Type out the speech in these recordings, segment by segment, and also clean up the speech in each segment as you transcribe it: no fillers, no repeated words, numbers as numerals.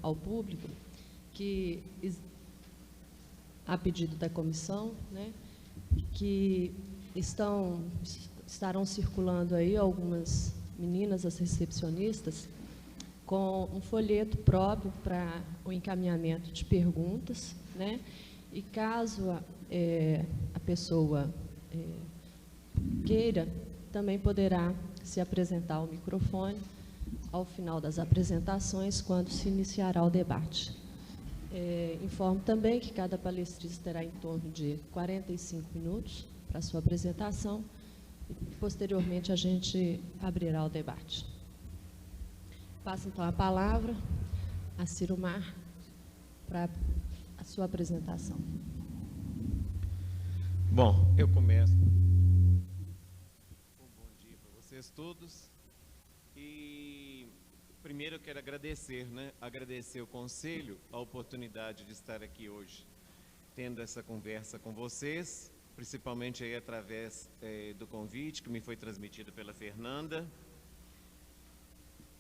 ao público que, a pedido da comissão, né, que estarão circulando aí algumas meninas, as recepcionistas, com um folheto próprio para o encaminhamento de perguntas, né, e caso a pessoa queira, também poderá se apresentar ao microfone ao final das apresentações, quando se iniciará o debate. Informo também que cada palestrista terá em torno de 45 minutos para a sua apresentação e, posteriormente, a gente abrirá o debate. Passo, então, a palavra a Cirumar para a sua apresentação. Bom, eu começo. Um bom dia para vocês todos. E primeiro eu quero agradecer, agradecer o Conselho a oportunidade de estar aqui hoje, tendo essa conversa com vocês, principalmente aí através do convite que me foi transmitido pela Fernanda.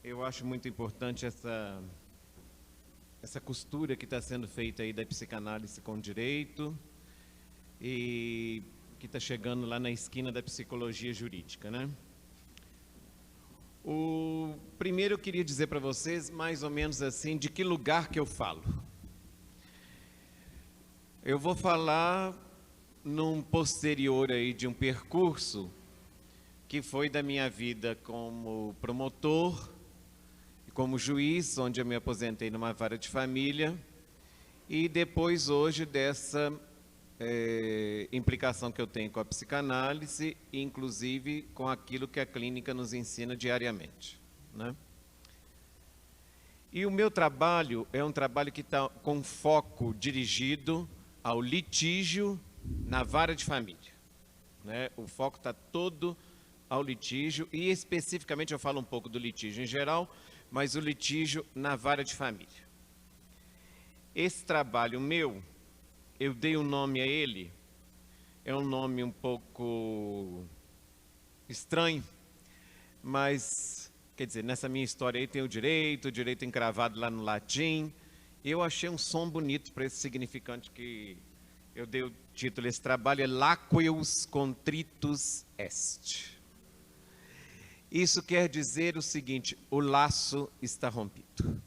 Eu acho muito importante essa costura que está sendo feita aí da psicanálise com direito e que está chegando lá na esquina da psicologia jurídica, né? Primeiro eu queria dizer para vocês, mais ou menos assim, de que lugar que eu falo. Eu vou falar num posterior aí de um percurso que foi da minha vida como promotor e como juiz, onde eu me aposentei numa vara de família, e depois hoje dessa implicação que eu tenho com a psicanálise, inclusive com aquilo que a clínica nos ensina diariamente, né? E o meu trabalho é um trabalho que está com foco dirigido ao litígio na vara de família, né? O foco está todo ao litígio e especificamente eu falo um pouco do litígio em geral, mas o litígio na vara de família. Esse trabalho meu, eu dei um nome a ele, é um nome um pouco estranho, mas, quer dizer, nessa minha história aí tem o direito encravado lá no latim. Eu achei um som bonito para esse significante que eu dei o título. Esse trabalho é Laqueus Contritus Est. Isso quer dizer o seguinte: o laço está rompido,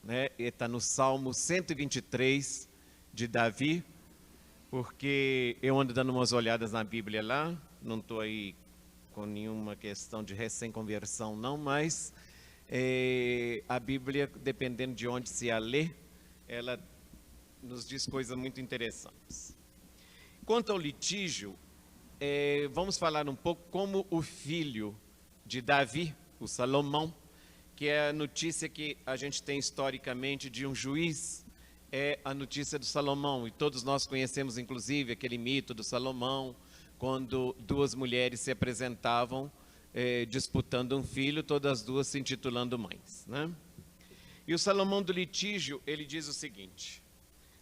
né? Está no Salmo 123, de Davi, porque eu ando dando umas olhadas na Bíblia lá, não estou aí com nenhuma questão de recém-conversão não, mas a Bíblia, dependendo de onde se a lê, ela nos diz coisas muito interessantes. Quanto ao litígio, vamos falar um pouco como o filho de Davi, o Salomão, que é a notícia que a gente tem historicamente de um juiz, é a notícia do Salomão, e todos nós conhecemos inclusive aquele mito do Salomão, quando duas mulheres se apresentavam disputando um filho, todas as duas se intitulando mães, né? E o Salomão do litígio, ele diz o seguinte,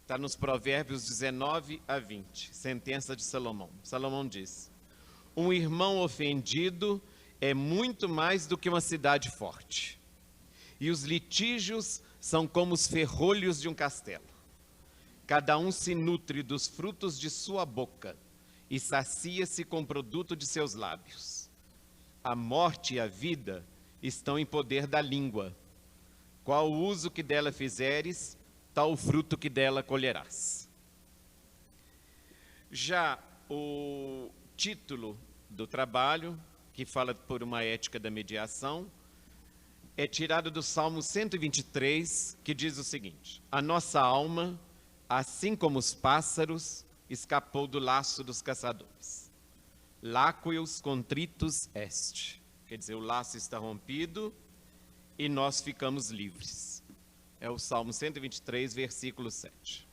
está nos Provérbios 19 a 20, sentença de Salomão. Salomão diz: um irmão ofendido é muito mais do que uma cidade forte, e os litígios são como os ferrolhos de um castelo. Cada um se nutre dos frutos de sua boca e sacia-se com o produto de seus lábios. A morte e a vida estão em poder da língua. Qual o uso que dela fizeres, tal o fruto que dela colherás. Já o título do trabalho, que fala por uma ética da mediação, é tirado do Salmo 123, que diz o seguinte: a nossa alma, assim como os pássaros, escapou do laço dos caçadores. Laqueus contritus est. Quer dizer, o laço está rompido e nós ficamos livres. É o Salmo 123, versículo 7.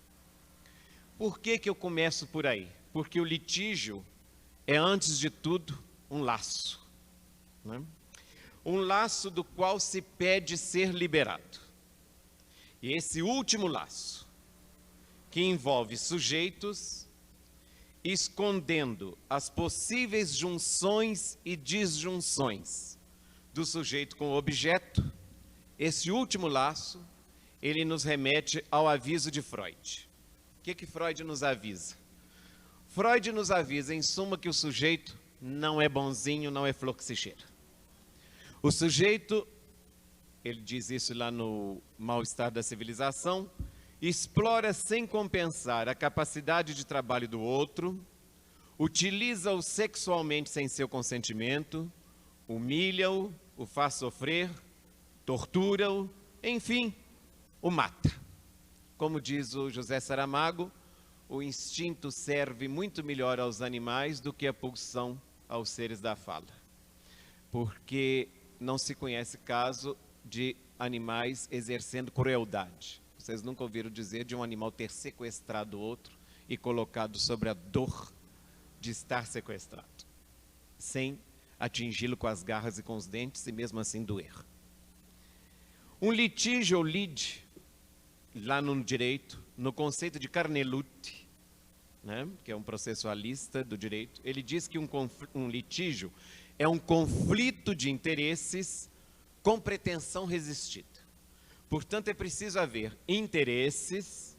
Por que eu começo por aí? Porque o litígio é, antes de tudo, um laço, né? Um laço do qual se pede ser liberado. E esse último laço, que envolve sujeitos, escondendo as possíveis junções e disjunções do sujeito com o objeto, esse último laço ele nos remete ao aviso de Freud. O que Freud nos avisa? Freud nos avisa, em suma, que o sujeito não é bonzinho, não é flor que se cheira. O sujeito, ele diz isso lá no Mal-Estar da Civilização, explora sem compensar a capacidade de trabalho do outro, utiliza-o sexualmente sem seu consentimento, humilha-o, o faz sofrer, tortura-o, enfim, o mata. Como diz o José Saramago, o instinto serve muito melhor aos animais do que a pulsão aos seres da fala. Porque não se conhece caso de animais exercendo crueldade. Vocês nunca ouviram dizer de um animal ter sequestrado outro e colocado sobre a dor de estar sequestrado, sem atingi-lo com as garras e com os dentes e mesmo assim doer. Um litígio ou lide, lá no direito, no conceito de Carnelutti, né, que é um processualista do direito, ele diz que um litígio é um conflito de interesses com pretensão resistida. Portanto, é preciso haver interesses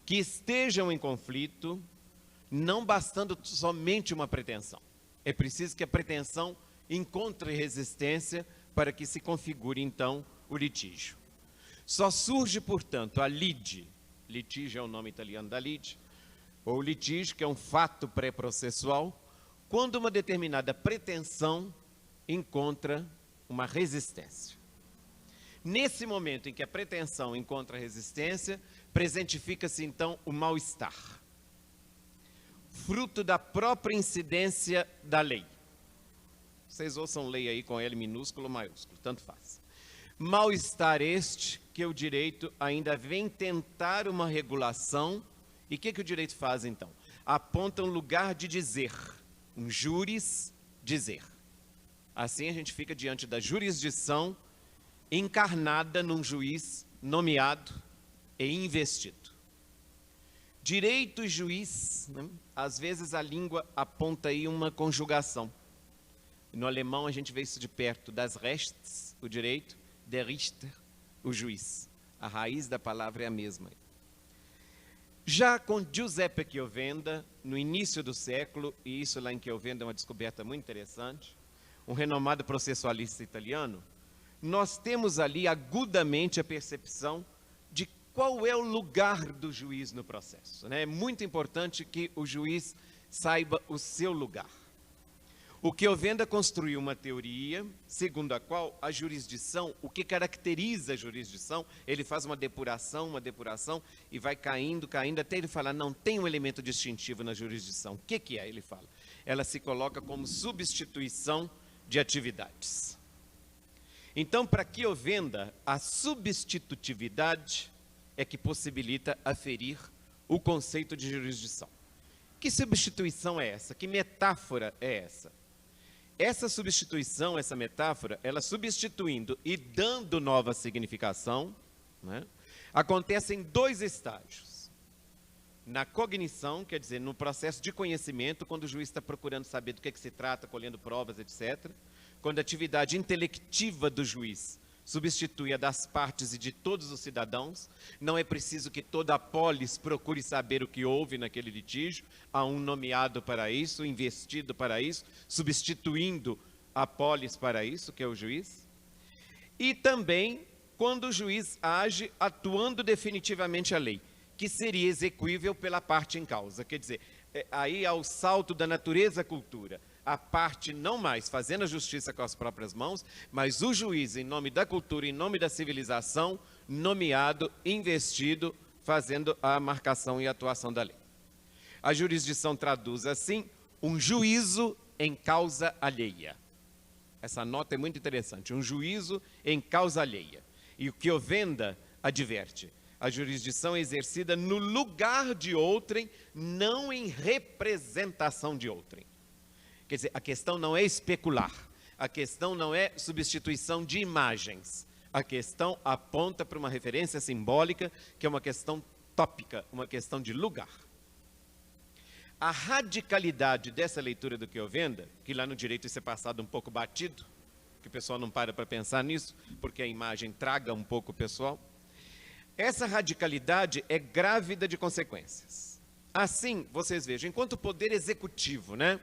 que estejam em conflito, não bastando somente uma pretensão. É preciso que a pretensão encontre resistência para que se configure, então, o litígio. Só surge, portanto, a lide, litígio é o nome italiano da lide, ou litígio, que é um fato pré-processual, quando uma determinada pretensão encontra uma resistência. Nesse momento em que a pretensão encontra resistência, presentifica-se então o mal-estar, fruto da própria incidência da lei. Vocês ouçam lei aí com L minúsculo ou maiúsculo, tanto faz. Mal-estar este que o direito ainda vem tentar uma regulação. E o que o direito faz então? Aponta um lugar de dizer, um juris dizer. Assim a gente fica diante da jurisdição encarnada num juiz nomeado e investido. Direito e juiz, né? Às vezes a língua aponta aí uma conjugação. No alemão a gente vê isso de perto, das Rechts, o direito, der Richter, o juiz. A raiz da palavra é a mesma. Já com Giuseppe Chiovenda, no início do século, e isso lá em Chiovenda é uma descoberta muito interessante, um renomado processualista italiano, nós temos ali agudamente a percepção de qual é o lugar do juiz no processo, né? É muito importante que o juiz saiba o seu lugar. O Chiovenda construiu uma teoria segundo a qual a jurisdição, o que caracteriza a jurisdição, ele faz uma depuração e vai caindo, até ele falar, não tem um elemento distintivo na jurisdição. O que é? Ele fala. Ela se coloca como substituição de atividades. Então, para Chiovenda, a substitutividade é que possibilita aferir o conceito de jurisdição. Que substituição é essa? Que metáfora é essa? Essa substituição, essa metáfora, ela substituindo e dando nova significação, né, acontece em dois estágios. Na cognição, quer dizer, no processo de conhecimento, quando o juiz está procurando saber do que se trata, colhendo provas, etc. Quando a atividade intelectiva do juiz substitui a das partes e de todos os cidadãos, não é preciso que toda a polis procure saber o que houve naquele litígio, há um nomeado para isso, investido para isso, substituindo a polis para isso, que é o juiz. E também quando o juiz age atuando definitivamente a lei, que seria execuível pela parte em causa. Quer dizer, aí há o salto da natureza à cultura. A parte não mais fazendo a justiça com as próprias mãos, mas o juiz, em nome da cultura, em nome da civilização, nomeado, investido, fazendo a marcação e atuação da lei. A jurisdição traduz assim, um juízo em causa alheia. Essa nota é muito interessante, um juízo em causa alheia. E o Chiovenda adverte, a jurisdição é exercida no lugar de outrem, não em representação de outrem. Quer dizer, a questão não é especular, a questão não é substituição de imagens, a questão aponta para uma referência simbólica, que é uma questão tópica, uma questão de lugar. A radicalidade dessa leitura do Chiovenda, que lá no direito isso é passado um pouco batido, que o pessoal não para pensar nisso, porque a imagem traga um pouco o pessoal. Essa radicalidade é grávida de consequências. Assim, vocês vejam, enquanto o poder executivo, né?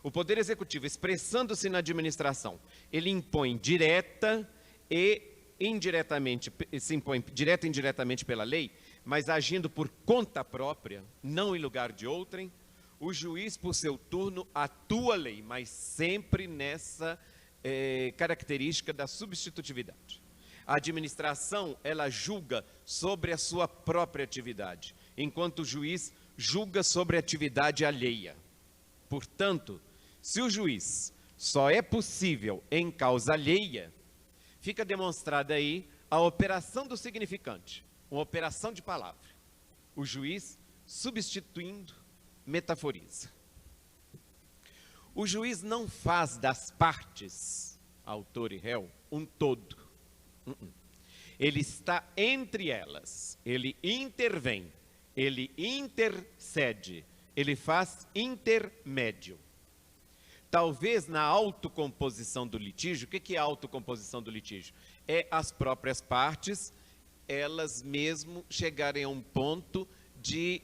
O poder executivo, expressando-se na administração, ele impõe direta e indiretamente, se impõe direta e indiretamente pela lei, mas agindo por conta própria, não em lugar de outrem. O juiz, por seu turno, atua a lei, mas sempre nessa característica da substitutividade. A administração, ela julga sobre a sua própria atividade, enquanto o juiz julga sobre a atividade alheia. Portanto, se o juiz só é possível em causa alheia, fica demonstrada aí a operação do significante, uma operação de palavra. O juiz, substituindo, metaforiza. O juiz não faz das partes, autor e réu, um todo. Ele está entre elas, ele intervém, ele intercede, ele faz intermédio. Talvez na autocomposição do litígio, o que é a autocomposição do litígio? É as próprias partes, elas mesmo chegarem a um ponto de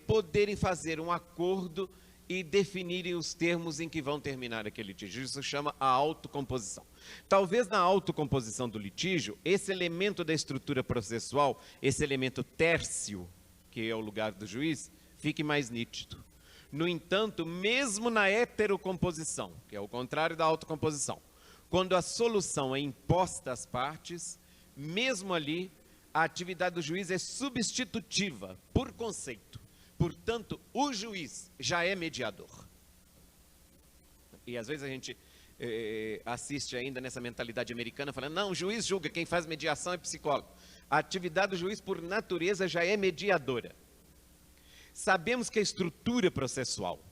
poderem fazer um acordo e definirem os termos em que vão terminar aquele litígio. Isso se chama a autocomposição. Talvez na autocomposição do litígio, esse elemento da estrutura processual, esse elemento tércio, que é o lugar do juiz, fique mais nítido. No entanto, mesmo na heterocomposição, que é o contrário da autocomposição, quando a solução é imposta às partes, mesmo ali, a atividade do juiz é substitutiva, por conceito. Portanto, o juiz já é mediador. E às vezes a gente assiste ainda nessa mentalidade americana, falando, não, o juiz julga, quem faz mediação é psicólogo. A atividade do juiz, por natureza, já é mediadora. Sabemos que a estrutura processual,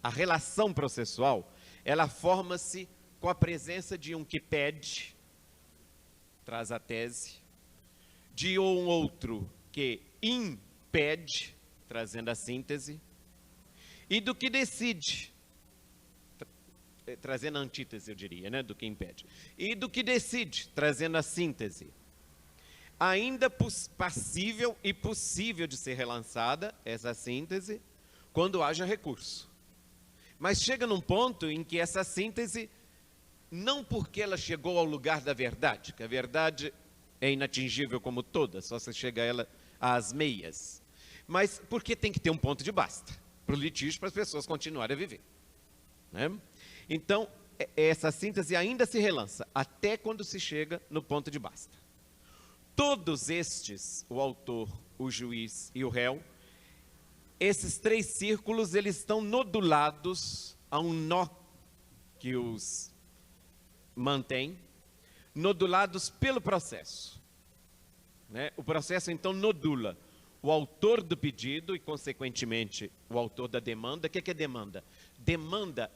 a relação processual, ela forma-se com a presença de um que pede, traz a tese, de um outro que impede, trazendo a síntese, e do que decide, trazendo a antítese, eu diria, né, do que impede, e do que decide, trazendo a síntese. Ainda passível e possível de ser relançada, essa síntese, quando haja recurso. Mas chega num ponto em que essa síntese, não porque ela chegou ao lugar da verdade, que a verdade é inatingível como toda, só se chega a ela às meias, mas porque tem que ter um ponto de basta, para o litígio, para as pessoas continuarem a viver. Né? Então, essa síntese ainda se relança, até quando se chega no ponto de basta. Todos estes, o autor, o juiz e o réu, esses três círculos, eles estão nodulados a um nó que os mantém, nodulados pelo processo. Né? O processo, então, nodula o autor do pedido e, consequentemente, o autor da demanda. O que é demanda? Demanda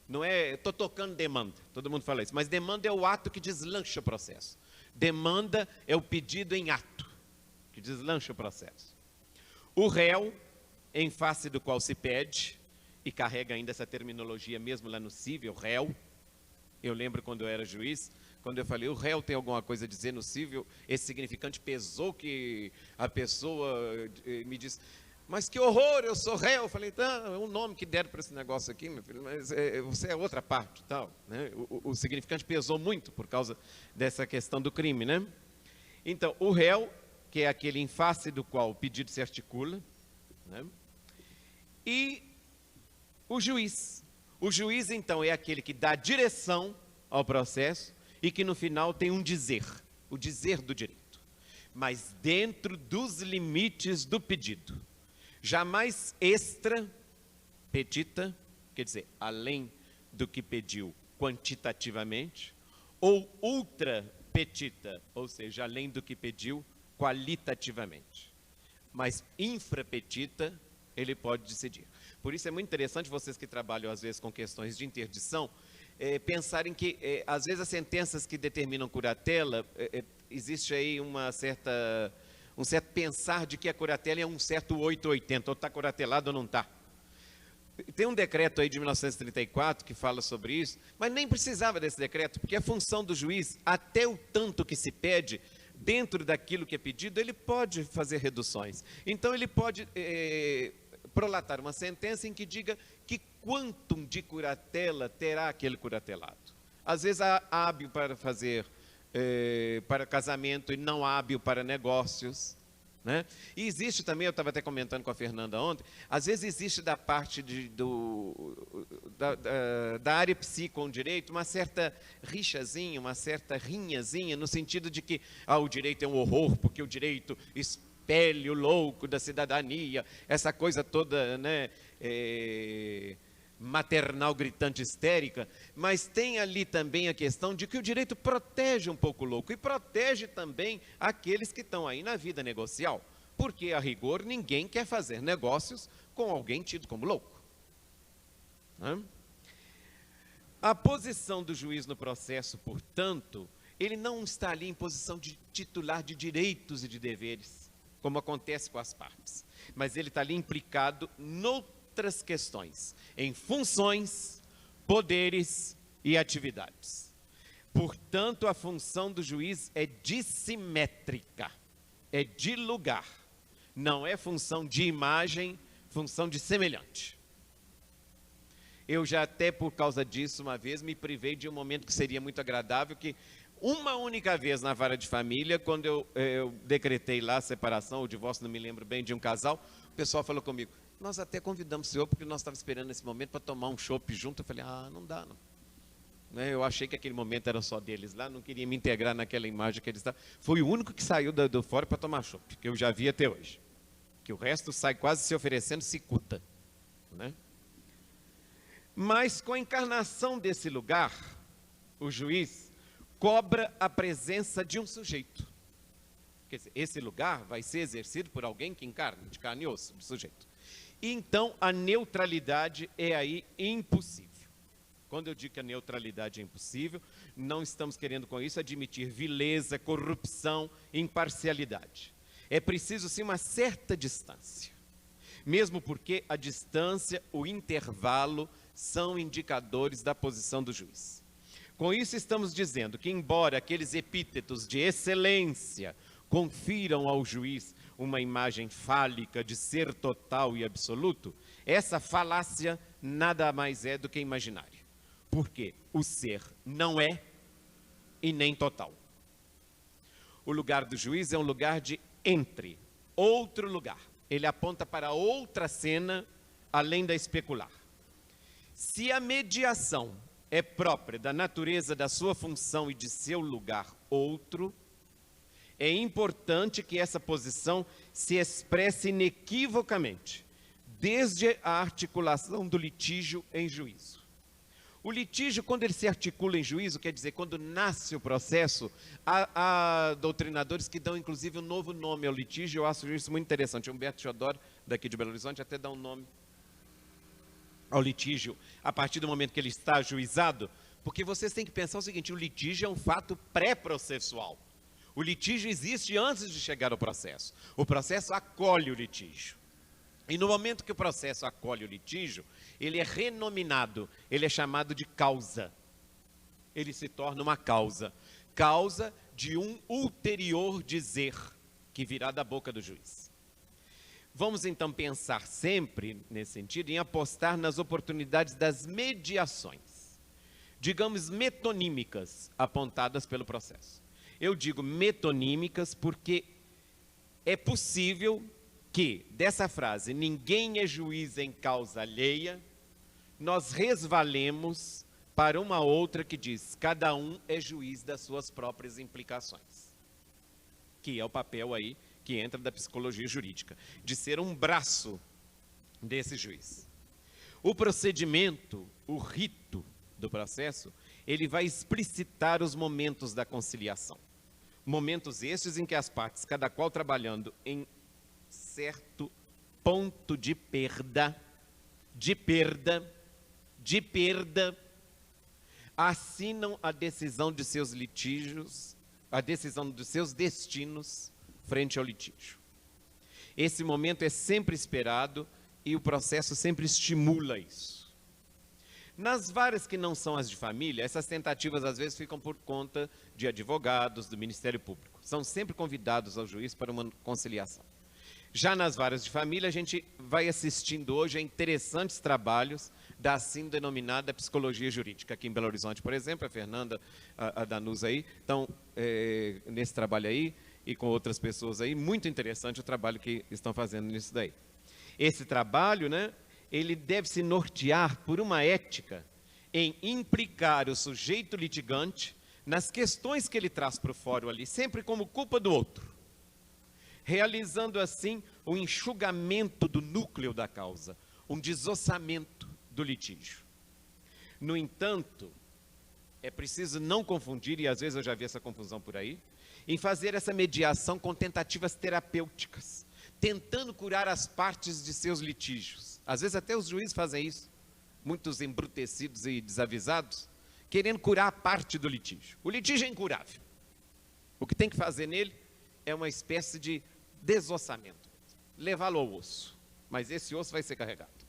não é, estou tocando demanda, todo mundo fala isso, mas demanda é o ato que deslancha o processo. Demanda é o pedido em ato, que deslancha o processo. O réu, em face do qual se pede, e carrega ainda essa terminologia mesmo lá no cível, réu. Eu lembro quando eu era juiz, quando eu falei, o réu tem alguma coisa a dizer no cível, esse significante pesou que a pessoa me disse, mas que horror, eu sou réu. Eu falei, tá, é um nome que deram para esse negócio aqui, meu filho, mas você é outra parte, tal. Né? O significante pesou muito por causa dessa questão do crime, né? Então, o réu, que é aquele em face do qual o pedido se articula, né? E o juiz. O juiz, então, é aquele que dá direção ao processo e que no final tem um dizer, o dizer do direito, mas dentro dos limites do pedido. Jamais extra petita, quer dizer, além do que pediu quantitativamente, ou ultra petita, ou seja, além do que pediu qualitativamente. Mas infra petita, ele pode decidir. Por isso é muito interessante vocês que trabalham às vezes com questões de interdição, pensarem que às vezes as sentenças que determinam curatela, existe aí um certo pensar de que a curatela é um certo 880, ou está curatelado ou não está. Tem um decreto aí de 1934 que fala sobre isso, mas nem precisava desse decreto, porque a função do juiz, até o tanto que se pede, dentro daquilo que é pedido, ele pode fazer reduções. Então, ele pode prolatar uma sentença em que diga que quantum de curatela terá aquele curatelado. Às vezes, hábil para fazer para casamento e não hábil para negócios. Né? E existe também, eu estava até comentando com a Fernanda ontem, às vezes existe da parte da área psi com o direito uma certa rixazinha, uma certa rinhazinha, no sentido de que o direito é um horror, porque o direito expele o louco da cidadania, essa coisa toda, né, maternal, gritante, histérica, mas tem ali também a questão de que o direito protege um pouco o louco e protege também aqueles que estão aí na vida negocial, porque a rigor ninguém quer fazer negócios com alguém tido como louco. Né? A posição do juiz no processo, portanto, ele não está ali em posição de titular de direitos e de deveres, como acontece com as partes, mas ele está ali implicado outras questões, em funções, poderes e atividades. Portanto, a função do juiz é dissimétrica, é de lugar, não é função de imagem, função de semelhante. Eu já até por causa disso, uma vez, me privei de um momento que seria muito agradável, que uma única vez na vara de família, quando eu decretei lá a separação, o divórcio, não me lembro bem, de um casal, o pessoal falou comigo, nós até convidamos o senhor, porque nós estávamos esperando esse momento para tomar um chopp junto. Eu falei, não dá, não. Eu achei que aquele momento era só deles lá, não queria me integrar naquela imagem que eles estavam. Foi o único que saiu do fora para tomar chopp, que eu já vi até hoje. Que o resto sai quase se oferecendo cicuta. Né? Mas com a encarnação desse lugar, o juiz cobra a presença de um sujeito. Quer dizer, esse lugar vai ser exercido por alguém que encarna, de carne e osso, do sujeito. Então, a neutralidade é aí impossível. Quando eu digo que a neutralidade é impossível, não estamos querendo com isso admitir vileza, corrupção, imparcialidade. É preciso, sim, uma certa distância. Mesmo porque a distância, o intervalo, são indicadores da posição do juiz. Com isso, estamos dizendo que, embora aqueles epítetos de excelência confiram ao juiz uma imagem fálica de ser total e absoluto, essa falácia nada mais é do que imaginária. Porque o ser não é e nem total. O lugar do juiz é um lugar de entre, outro lugar. Ele aponta para outra cena, além da especular. Se a mediação é própria da natureza da sua função e de seu lugar outro, é importante que essa posição se expresse inequivocamente, desde a articulação do litígio em juízo. O litígio, quando ele se articula em juízo, quer dizer, quando nasce o processo, há doutrinadores que dão, inclusive, um novo nome ao litígio. Eu acho isso muito interessante. Humberto Chodor, daqui de Belo Horizonte, até dá um nome ao litígio, a partir do momento que ele está ajuizado, porque vocês têm que pensar o seguinte, o litígio é um fato pré-processual. O litígio existe antes de chegar ao processo. O processo acolhe o litígio. E no momento que o processo acolhe o litígio, ele é renominado, ele é chamado de causa. Ele se torna uma causa. Causa de um ulterior dizer, que virá da boca do juiz. Vamos então pensar sempre, nesse sentido, em apostar nas oportunidades das mediações, digamos metonímicas, apontadas pelo processo. Eu digo metonímicas porque é possível que, dessa frase, ninguém é juiz em causa alheia, nós resvalemos para uma outra que diz, cada um é juiz das suas próprias implicações. Que é o papel aí que entra da psicologia jurídica, de ser um braço desse juiz. O procedimento, o rito do processo, ele vai explicitar os momentos da conciliação. Momentos estes em que as partes, cada qual trabalhando em certo ponto de perda, assinam a decisão de seus litígios, a decisão dos seus destinos frente ao litígio. Esse momento é sempre esperado e o processo sempre estimula isso. Nas varas que não são as de família, essas tentativas às vezes ficam por conta de advogados, do Ministério Público. são sempre convidados ao juiz para uma conciliação. Já nas varas de família, a gente vai assistindo hoje a interessantes trabalhos da assim denominada psicologia jurídica. Aqui em Belo Horizonte, por exemplo, a Fernanda, a Danusa aí, estão nesse trabalho aí, e com outras pessoas aí, muito interessante o trabalho que estão fazendo nisso daí. Esse trabalho, né, ele deve se nortear por uma ética em implicar o sujeito litigante nas questões que ele traz para o fórum ali, sempre como culpa do outro, realizando assim o enxugamento do núcleo da causa, um desossamento do litígio. No entanto, é preciso não confundir, e às vezes eu já vi essa confusão por aí, em fazer essa mediação com tentativas terapêuticas, tentando curar as partes de seus litígios. Às vezes até os juízes fazem isso, muitos embrutecidos e desavisados, querendo curar a parte do litígio. O litígio é incurável. O que tem que fazer nele é uma espécie de desossamento, levá-lo ao osso, mas esse osso vai ser carregado.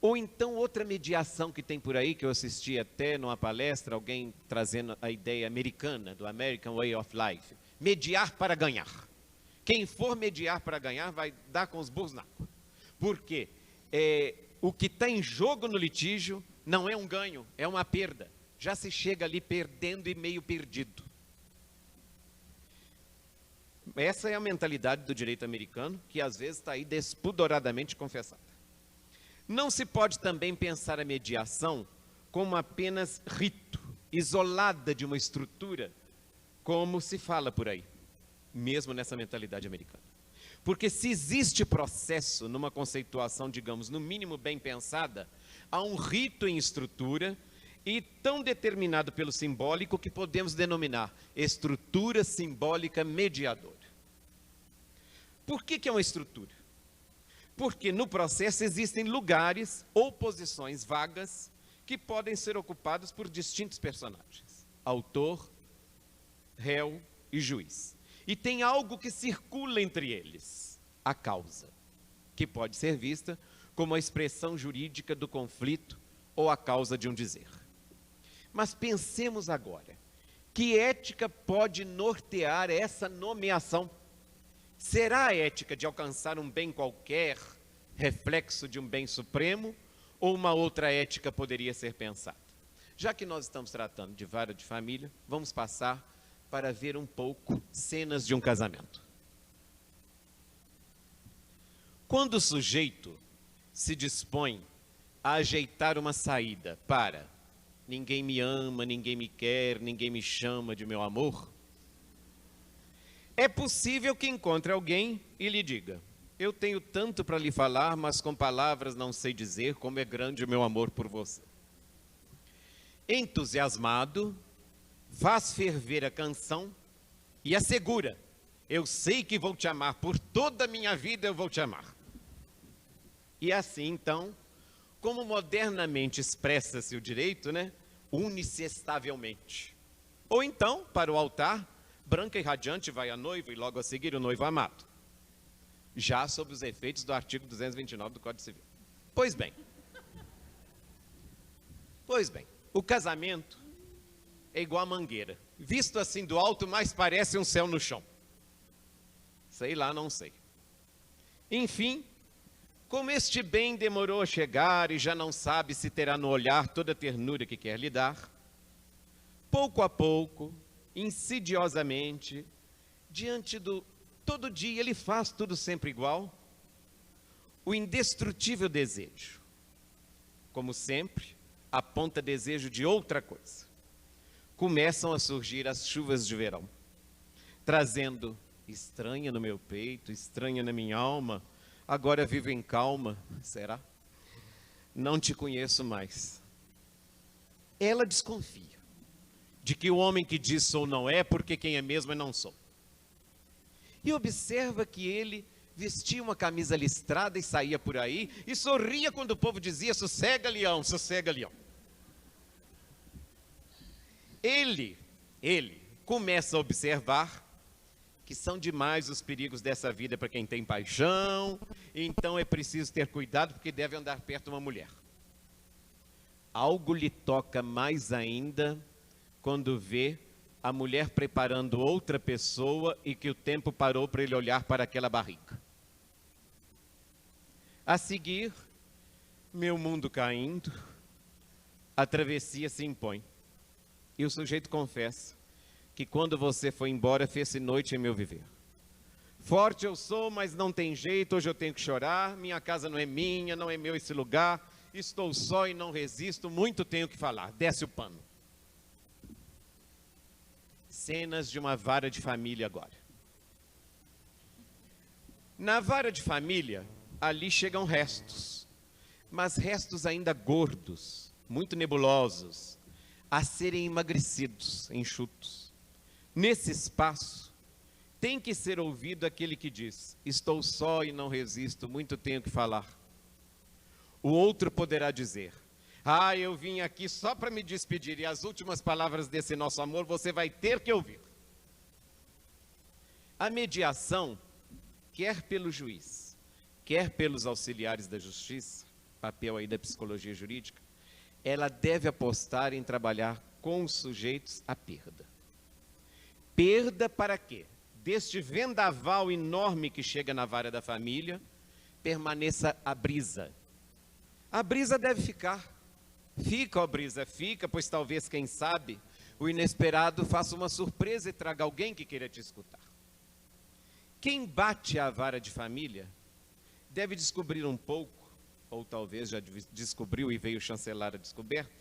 Ou então outra mediação que tem por aí, que eu assisti até numa palestra, alguém trazendo a ideia americana, do American Way of Life, mediar para ganhar. Quem for mediar para ganhar vai dar com os burros na água. Por quê? O que está em jogo no litígio não é um ganho, é uma perda. Já se chega ali perdendo e meio perdido. Essa é a mentalidade do direito americano, que às vezes está aí despudoradamente confessada. Não se pode também pensar a mediação como apenas rito, isolada de uma estrutura, como se fala por aí, mesmo nessa mentalidade americana. Porque se existe processo numa conceituação, digamos, no mínimo bem pensada, há um rito em estrutura e tão determinado pelo simbólico que podemos denominar estrutura simbólica mediadora. Por que é uma estrutura? Porque no processo existem lugares ou posições vagas que podem ser ocupados por distintos personagens, autor, réu e juiz. E tem algo que circula entre eles, a causa, que pode ser vista como a expressão jurídica do conflito ou a causa de um dizer. Mas pensemos agora, que ética pode nortear essa nomeação? Será a ética de alcançar um bem qualquer, reflexo de um bem supremo, ou uma outra ética poderia ser pensada? Já que nós estamos tratando de vara de família, vamos passar para ver um pouco cenas de um casamento. Quando o sujeito se dispõe a ajeitar uma saída para ninguém me ama, ninguém me quer, ninguém me chama de meu amor, é possível que encontre alguém e lhe diga: eu tenho tanto para lhe falar, mas com palavras não sei dizer como é grande o meu amor por você. Entusiasmado, faz ferver a canção e assegura: eu sei que vou te amar, por toda a minha vida eu vou te amar. E assim então, como modernamente expressa-se o direito, né? Une-se estavelmente. Ou então, para o altar, branca e radiante vai a noiva e logo a seguir o noivo amado, já sob os efeitos do artigo 229 do Código Civil. Pois bem, o casamento é igual a mangueira. Visto assim do alto, mais parece um céu no chão. Sei lá, não sei. Enfim, como este bem demorou a chegar e já não sabe se terá no olhar toda a ternura que quer lhe dar, pouco a pouco, insidiosamente, diante do todo dia ele faz tudo sempre igual, o indestrutível desejo, como sempre, aponta desejo de outra coisa. Começam a surgir as chuvas de verão, trazendo estranha no meu peito, estranha na minha alma, agora vivo em calma, será? Não te conheço mais. Ela desconfia de que o homem que diz sou não é, porque quem é mesmo é não sou. E observa que ele vestia uma camisa listrada e saía por aí, e sorria quando o povo dizia: sossega, leão, sossega, leão. Ele começa a observar que são demais os perigos dessa vida para quem tem paixão, então é preciso ter cuidado porque deve andar perto de uma mulher. Algo lhe toca mais ainda quando vê a mulher preparando outra pessoa e que o tempo parou para ele olhar para aquela barriga. A seguir, meu mundo caindo, a travessia se impõe. E o sujeito confessa que quando você foi embora, fez-se noite em meu viver. Forte eu sou, mas não tem jeito, hoje eu tenho que chorar, minha casa não é minha, não é meu esse lugar, estou só e não resisto, muito tenho que falar. Desce o pano. Cenas de uma vara de família agora. Na vara de família, ali chegam restos, mas restos ainda gordos, muito nebulosos, a serem emagrecidos, enxutos. Nesse espaço, tem que ser ouvido aquele que diz: estou só e não resisto, muito tenho que falar. O outro poderá dizer: ah, eu vim aqui só para me despedir, e as últimas palavras desse nosso amor você vai ter que ouvir. A mediação, quer pelo juiz, quer pelos auxiliares da justiça, papel aí da psicologia jurídica, ela deve apostar em trabalhar com os sujeitos a perda. Perda para quê? Deste vendaval enorme que chega na vara da família, permaneça a brisa. A brisa deve ficar. Fica, ó brisa, fica, pois talvez, quem sabe, o inesperado faça uma surpresa e traga alguém que queira te escutar. Quem bate a vara de família deve descobrir um pouco, ou talvez já descobriu e veio chancelar a descoberta,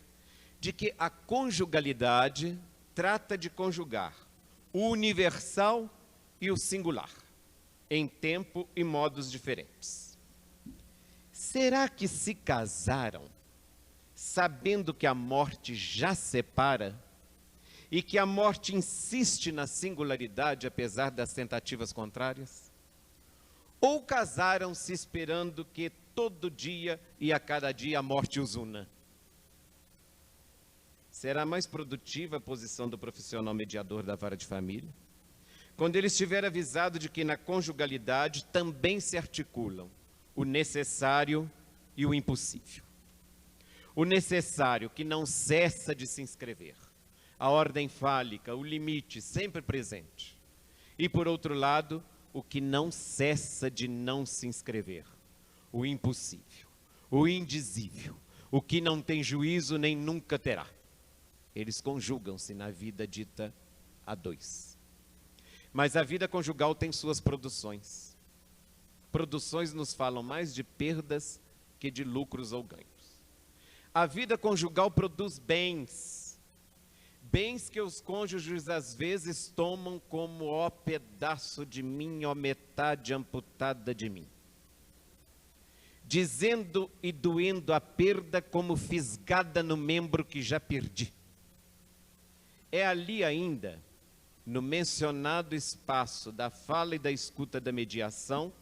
de que a conjugalidade trata de conjugar o universal e o singular, em tempo e modos diferentes. Será que se casaram sabendo que a morte já separa e que a morte insiste na singularidade apesar das tentativas contrárias? Ou casaram-se esperando que todo dia e a cada dia a morte os una? Será mais produtiva a posição do profissional mediador da vara de família, quando ele estiver avisado de que na conjugalidade também se articulam o necessário e o impossível. O necessário, que não cessa de se inscrever, a ordem fálica, o limite sempre presente. E por outro lado, o que não cessa de não se inscrever, o impossível, o indizível, o que não tem juízo nem nunca terá. Eles conjugam-se na vida dita a dois. Mas a vida conjugal tem suas produções. Produções nos falam mais de perdas que de lucros ou ganhos. A vida conjugal produz bens. Bens que os cônjuges às vezes tomam como ó pedaço de mim, ó metade amputada de mim. Dizendo e doendo a perda como fisgada no membro que já perdi. É ali ainda, no mencionado espaço da fala e da escuta da mediação,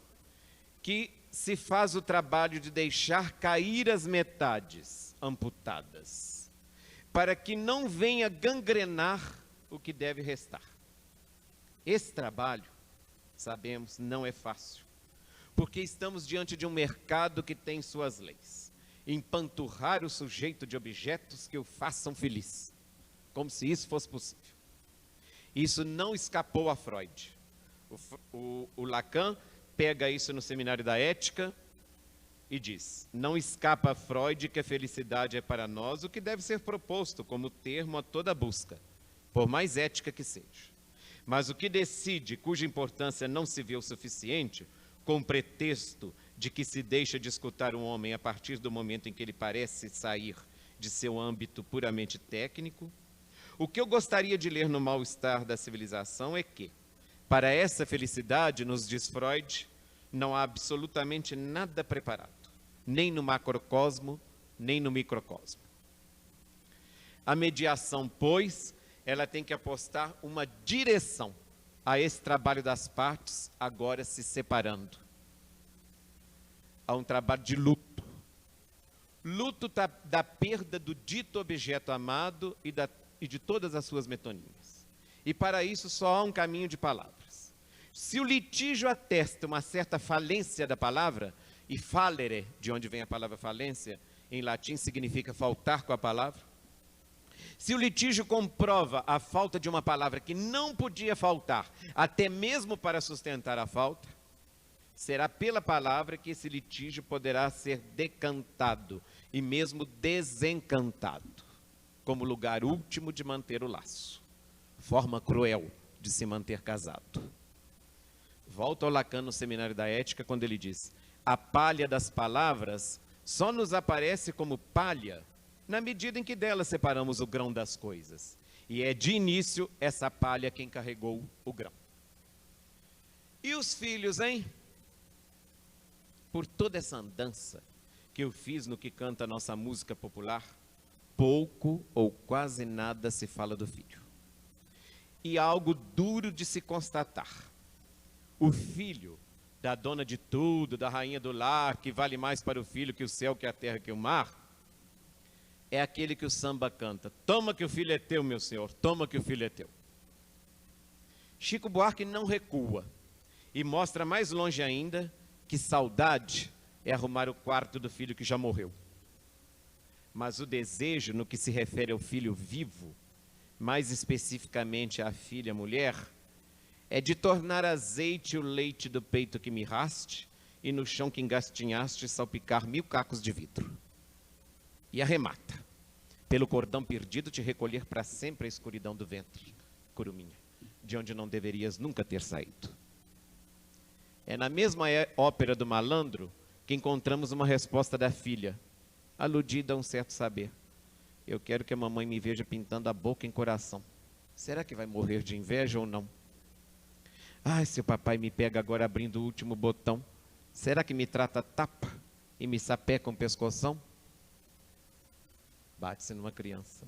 que se faz o trabalho de deixar cair as metades amputadas, para que não venha gangrenar o que deve restar. Esse trabalho, sabemos, não é fácil, porque estamos diante de um mercado que tem suas leis. Empanturrar o sujeito de objetos que o façam feliz, como se isso fosse possível. Isso não escapou a Freud. O Lacan pega isso no Seminário da Ética e diz: não escapa a Freud que a felicidade é para nós o que deve ser proposto como termo a toda busca, por mais ética que seja. Mas o que decide, cuja importância não se vê o suficiente, com pretexto de que se deixa de escutar um homem a partir do momento em que ele parece sair de seu âmbito puramente técnico, o que eu gostaria de ler no Mal-Estar da Civilização é que, para essa felicidade, nos diz Freud, não há absolutamente nada preparado, nem no macrocosmo, nem no microcosmo. A mediação, pois, ela tem que apostar uma direção a esse trabalho das partes, agora se separando. Há um trabalho de luto. Luto da perda do dito objeto amado e de todas as suas metonímias. E para isso só há um caminho de palavras. Se o litígio atesta uma certa falência da palavra, e fallere, de onde vem a palavra falência, em latim significa faltar com a palavra, Se o litígio comprova a falta de uma palavra que não podia faltar, até mesmo para sustentar a falta, será pela palavra que esse litígio poderá ser decantado e mesmo desencantado, como lugar último de manter o laço, forma cruel de se manter casado. Volto ao Lacan no Seminário da Ética, quando ele diz: a palha das palavras só nos aparece como palha na medida em que dela separamos o grão das coisas. E é de início essa palha quem carregou o grão. E os filhos, hein? Por toda essa andança que eu fiz no que canta a nossa música popular, pouco ou quase nada se fala do filho. E algo duro de se constatar. O filho da dona de tudo, da rainha do lar, que vale mais para o filho que o céu, que a terra, que o mar, é aquele que o samba canta: toma que o filho é teu, meu senhor, toma que o filho é teu. Chico Buarque não recua e mostra mais longe ainda que saudade é arrumar o quarto do filho que já morreu. Mas o desejo, no que se refere ao filho vivo, mais especificamente à filha mulher, é de tornar azeite o leite do peito que mirraste e no chão que engastinhaste salpicar 1000 cacos de vidro. E arremata: pelo cordão perdido te recolher para sempre a escuridão do ventre, curuminha, de onde não deverias nunca ter saído. É na mesma ópera do malandro que encontramos uma resposta da filha, aludida a um certo saber: eu quero que a mamãe me veja pintando a boca em coração. Será que vai morrer de inveja ou não? Ai, se o papai me pega agora abrindo o último botão, será que me trata tapa e me sapeca um pescoção? Bate-se numa criança.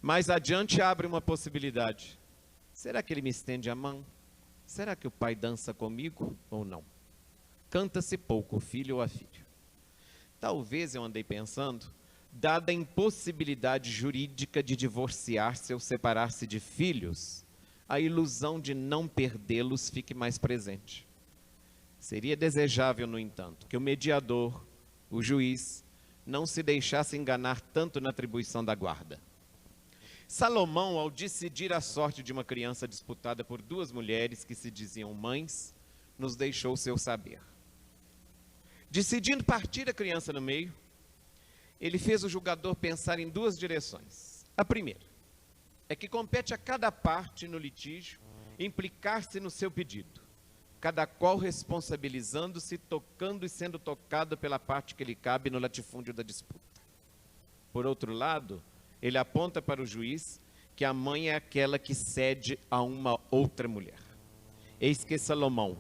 Mais adiante abre uma possibilidade: será que ele me estende a mão? Será que o pai dança comigo ou não? Canta-se pouco o filho ou a filha. Talvez, eu andei pensando, dada a impossibilidade jurídica de divorciar-se ou separar-se de filhos, a ilusão de não perdê-los fique mais presente. Seria desejável, no entanto, que o mediador, o juiz, não se deixasse enganar tanto na atribuição da guarda. Salomão, ao decidir a sorte de uma criança disputada por 2 mulheres que se diziam mães, nos deixou seu saber. Decidindo partir a criança no meio, ele fez o julgador pensar em 2 direções. A primeira é que compete a cada parte no litígio implicar-se no seu pedido, cada qual responsabilizando-se, tocando e sendo tocado pela parte que lhe cabe no latifúndio da disputa. Por outro lado, ele aponta para o juiz que a mãe é aquela que cede a uma outra mulher. Eis que Salomão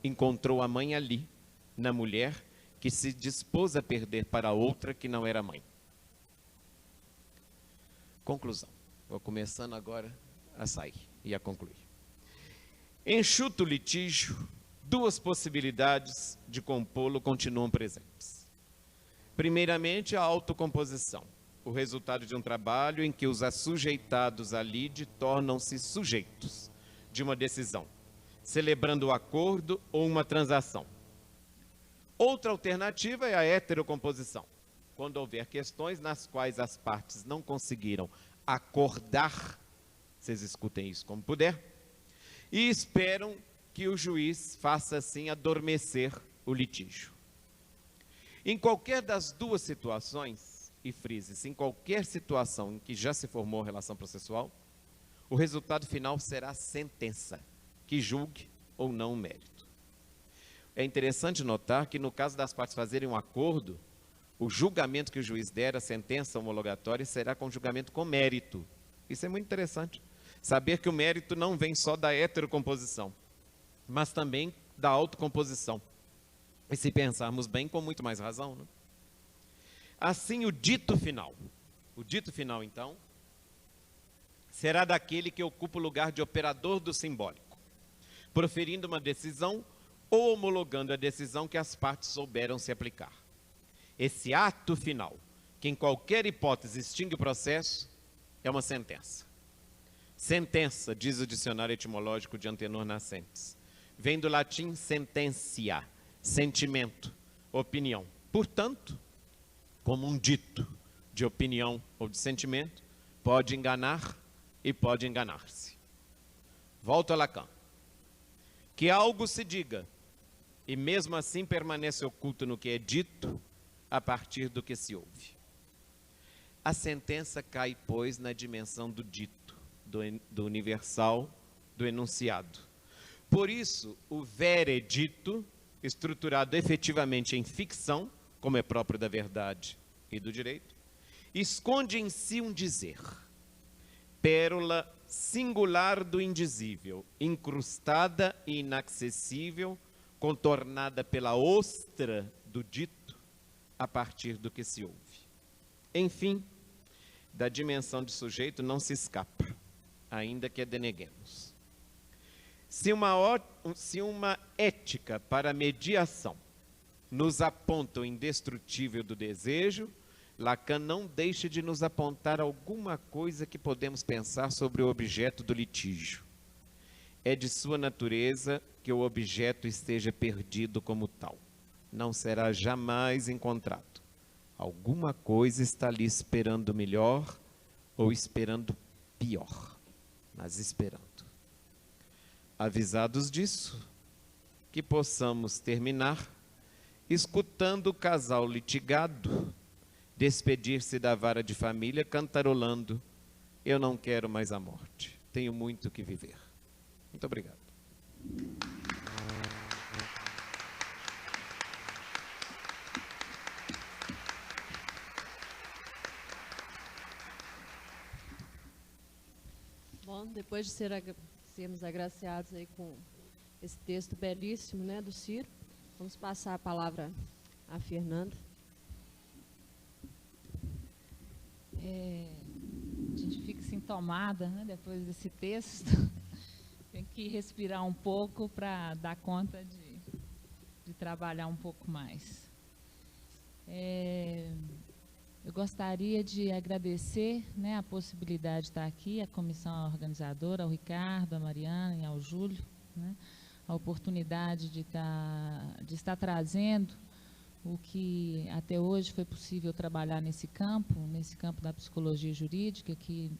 encontrou a mãe ali, na mulher que se dispôs a perder para outra que não era mãe. Conclusão. Vou começando agora a sair e a concluir. Enxuto o litígio, 2 possibilidades de compô-lo continuam presentes. Primeiramente, a autocomposição, o resultado de um trabalho em que os assujeitados à lide tornam-se sujeitos de uma decisão, celebrando o acordo ou uma transação. Outra alternativa é a heterocomposição, quando houver questões nas quais as partes não conseguiram acordar, vocês escutem isso como puder, e esperam que o juiz faça assim adormecer o litígio. Em qualquer das 2 situações, e frise-se, em qualquer situação em que já se formou relação processual, o resultado final será sentença, que julgue ou não o mérito. É interessante notar que no caso das partes fazerem um acordo, o julgamento que o juiz der, a sentença homologatória, será com julgamento com mérito. Isso é muito interessante. Saber que o mérito não vem só da heterocomposição, mas também da autocomposição. E se pensarmos bem, com muito mais razão, né? Assim, o dito final, então, será daquele que ocupa o lugar de operador do simbólico, proferindo uma decisão ou homologando a decisão que as partes souberam se aplicar. Esse ato final, que em qualquer hipótese extingue o processo, é uma sentença. Sentença, diz o dicionário etimológico de Antenor Nascentes, vem do latim sententia, sentimento, opinião. Portanto, como um dito de opinião ou de sentimento, pode enganar e pode enganar-se. Volto a Lacan. Que algo se diga, e mesmo assim permanece oculto no que é dito, a partir do que se ouve. A sentença cai, pois, na dimensão do dito, do universal, do enunciado. Por isso, o veredito, estruturado efetivamente em ficção, como é próprio da verdade e do direito, esconde em si um dizer, pérola singular do indizível, incrustada e inacessível, contornada pela ostra do dito, a partir do que se ouve. Enfim, da dimensão de sujeito não se escapa, ainda que a deneguemos. Se uma ética para mediação nos aponta o indestrutível do desejo, Lacan não deixa de nos apontar alguma coisa que podemos pensar sobre o objeto do litígio. É de sua natureza que o objeto esteja perdido como tal. Não será jamais encontrado. Alguma coisa está ali esperando melhor ou esperando pior, mas esperando. Avisados disso, que possamos terminar escutando o casal litigado despedir-se da vara de família cantarolando: eu não quero mais a morte, tenho muito que viver. Muito obrigado. Bom, depois de sermos agraciados aí com esse texto belíssimo, né, do Ciro, vamos passar a palavra a Fernanda. A gente fica assim tomada, né, depois desse texto. Tem que respirar um pouco para dar conta de trabalhar um pouco mais. Eu gostaria de agradecer, né, a possibilidade de estar aqui, a comissão organizadora, ao Ricardo, a Mariana e ao Júlio, né, a oportunidade de estar trazendo o que até hoje foi possível trabalhar nesse campo da psicologia jurídica, que,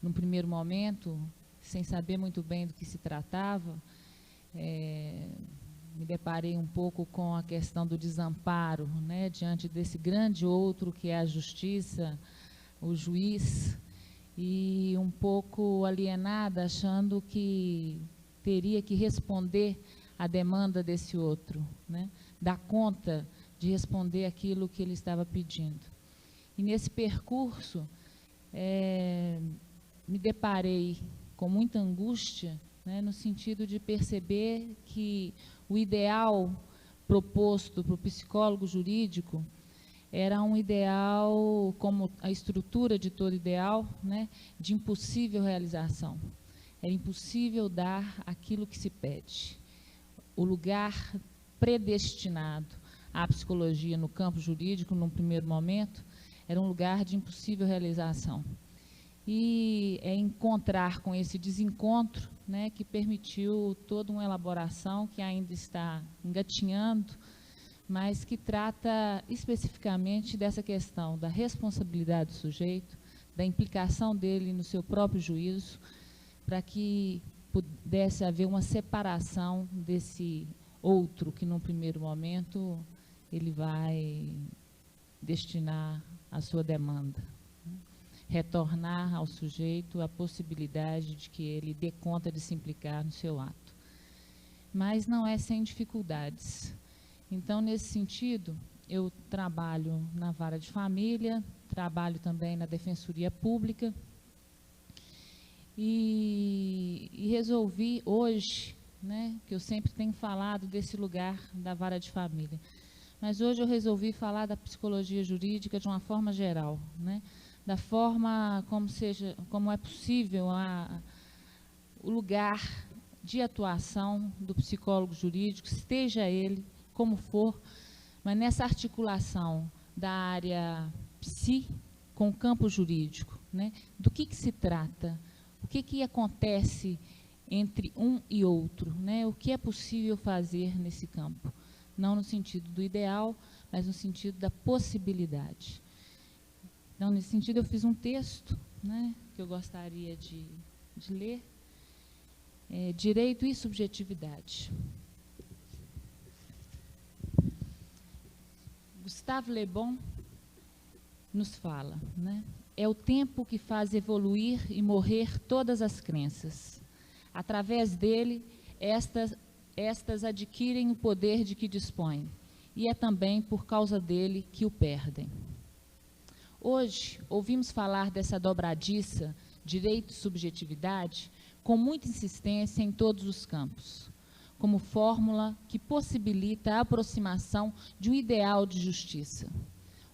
num primeiro momento, sem saber muito bem do que se tratava, me deparei um pouco com a questão do desamparo, né, diante desse grande outro que é a justiça, o juiz, e um pouco alienada, achando que teria que responder à demanda desse outro, né, dar conta de responder aquilo que ele estava pedindo. E nesse percurso, me deparei com muita angústia, né, no sentido de perceber que o ideal proposto para o psicólogo jurídico era um ideal, como a estrutura de todo ideal, né, de impossível realização. Era impossível dar aquilo que se pede. O lugar predestinado à psicologia no campo jurídico, num primeiro momento, era um lugar de impossível realização. E é encontrar com esse desencontro, né, que permitiu toda uma elaboração que ainda está engatinhando, mas que trata especificamente dessa questão da responsabilidade do sujeito, da implicação dele no seu próprio juízo, para que pudesse haver uma separação desse outro que, num primeiro momento, ele vai destinar a sua demanda. Retornar ao sujeito a possibilidade de que ele dê conta de se implicar no seu ato. Mas não é sem dificuldades. Então, nesse sentido, eu trabalho na vara de família, trabalho também na Defensoria Pública, e resolvi hoje, né, que eu sempre tenho falado desse lugar da vara de família, mas hoje eu resolvi falar da psicologia jurídica de uma forma geral, né, da forma como é possível o lugar de atuação do psicólogo jurídico, esteja ele como for, mas nessa articulação da área psi com o campo jurídico, né, do que se trata, o que acontece entre um e outro, né, o que é possível fazer nesse campo, não no sentido do ideal, mas no sentido da possibilidade. Então, nesse sentido, eu fiz um texto, né, que eu gostaria de ler, é Direito e Subjetividade. Gustave Le Bon nos fala, né? É o tempo que faz evoluir e morrer todas as crenças. Através dele, estas adquirem o poder de que dispõem, e é também por causa dele que o perdem. Hoje, ouvimos falar dessa dobradiça, direito e subjetividade, com muita insistência em todos os campos, como fórmula que possibilita a aproximação de um ideal de justiça.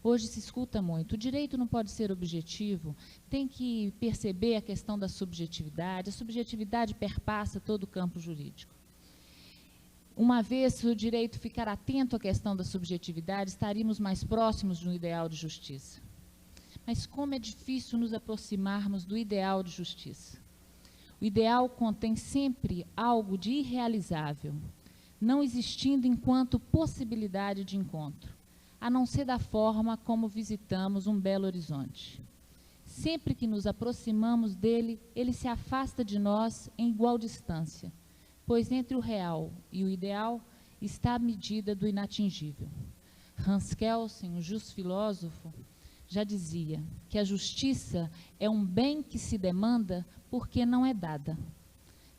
Hoje se escuta muito, o direito não pode ser objetivo, tem que perceber a questão da subjetividade, a subjetividade perpassa todo o campo jurídico. Uma vez se o direito ficar atento à questão da subjetividade, estaríamos mais próximos de um ideal de justiça. Mas como é difícil nos aproximarmos do ideal de justiça. O ideal contém sempre algo de irrealizável, não existindo enquanto possibilidade de encontro, a não ser da forma como visitamos um belo horizonte. Sempre que nos aproximamos dele, ele se afasta de nós em igual distância, pois entre o real e o ideal está a medida do inatingível. Hans Kelsen, o justo filósofo, já dizia que a justiça é um bem que se demanda porque não é dada.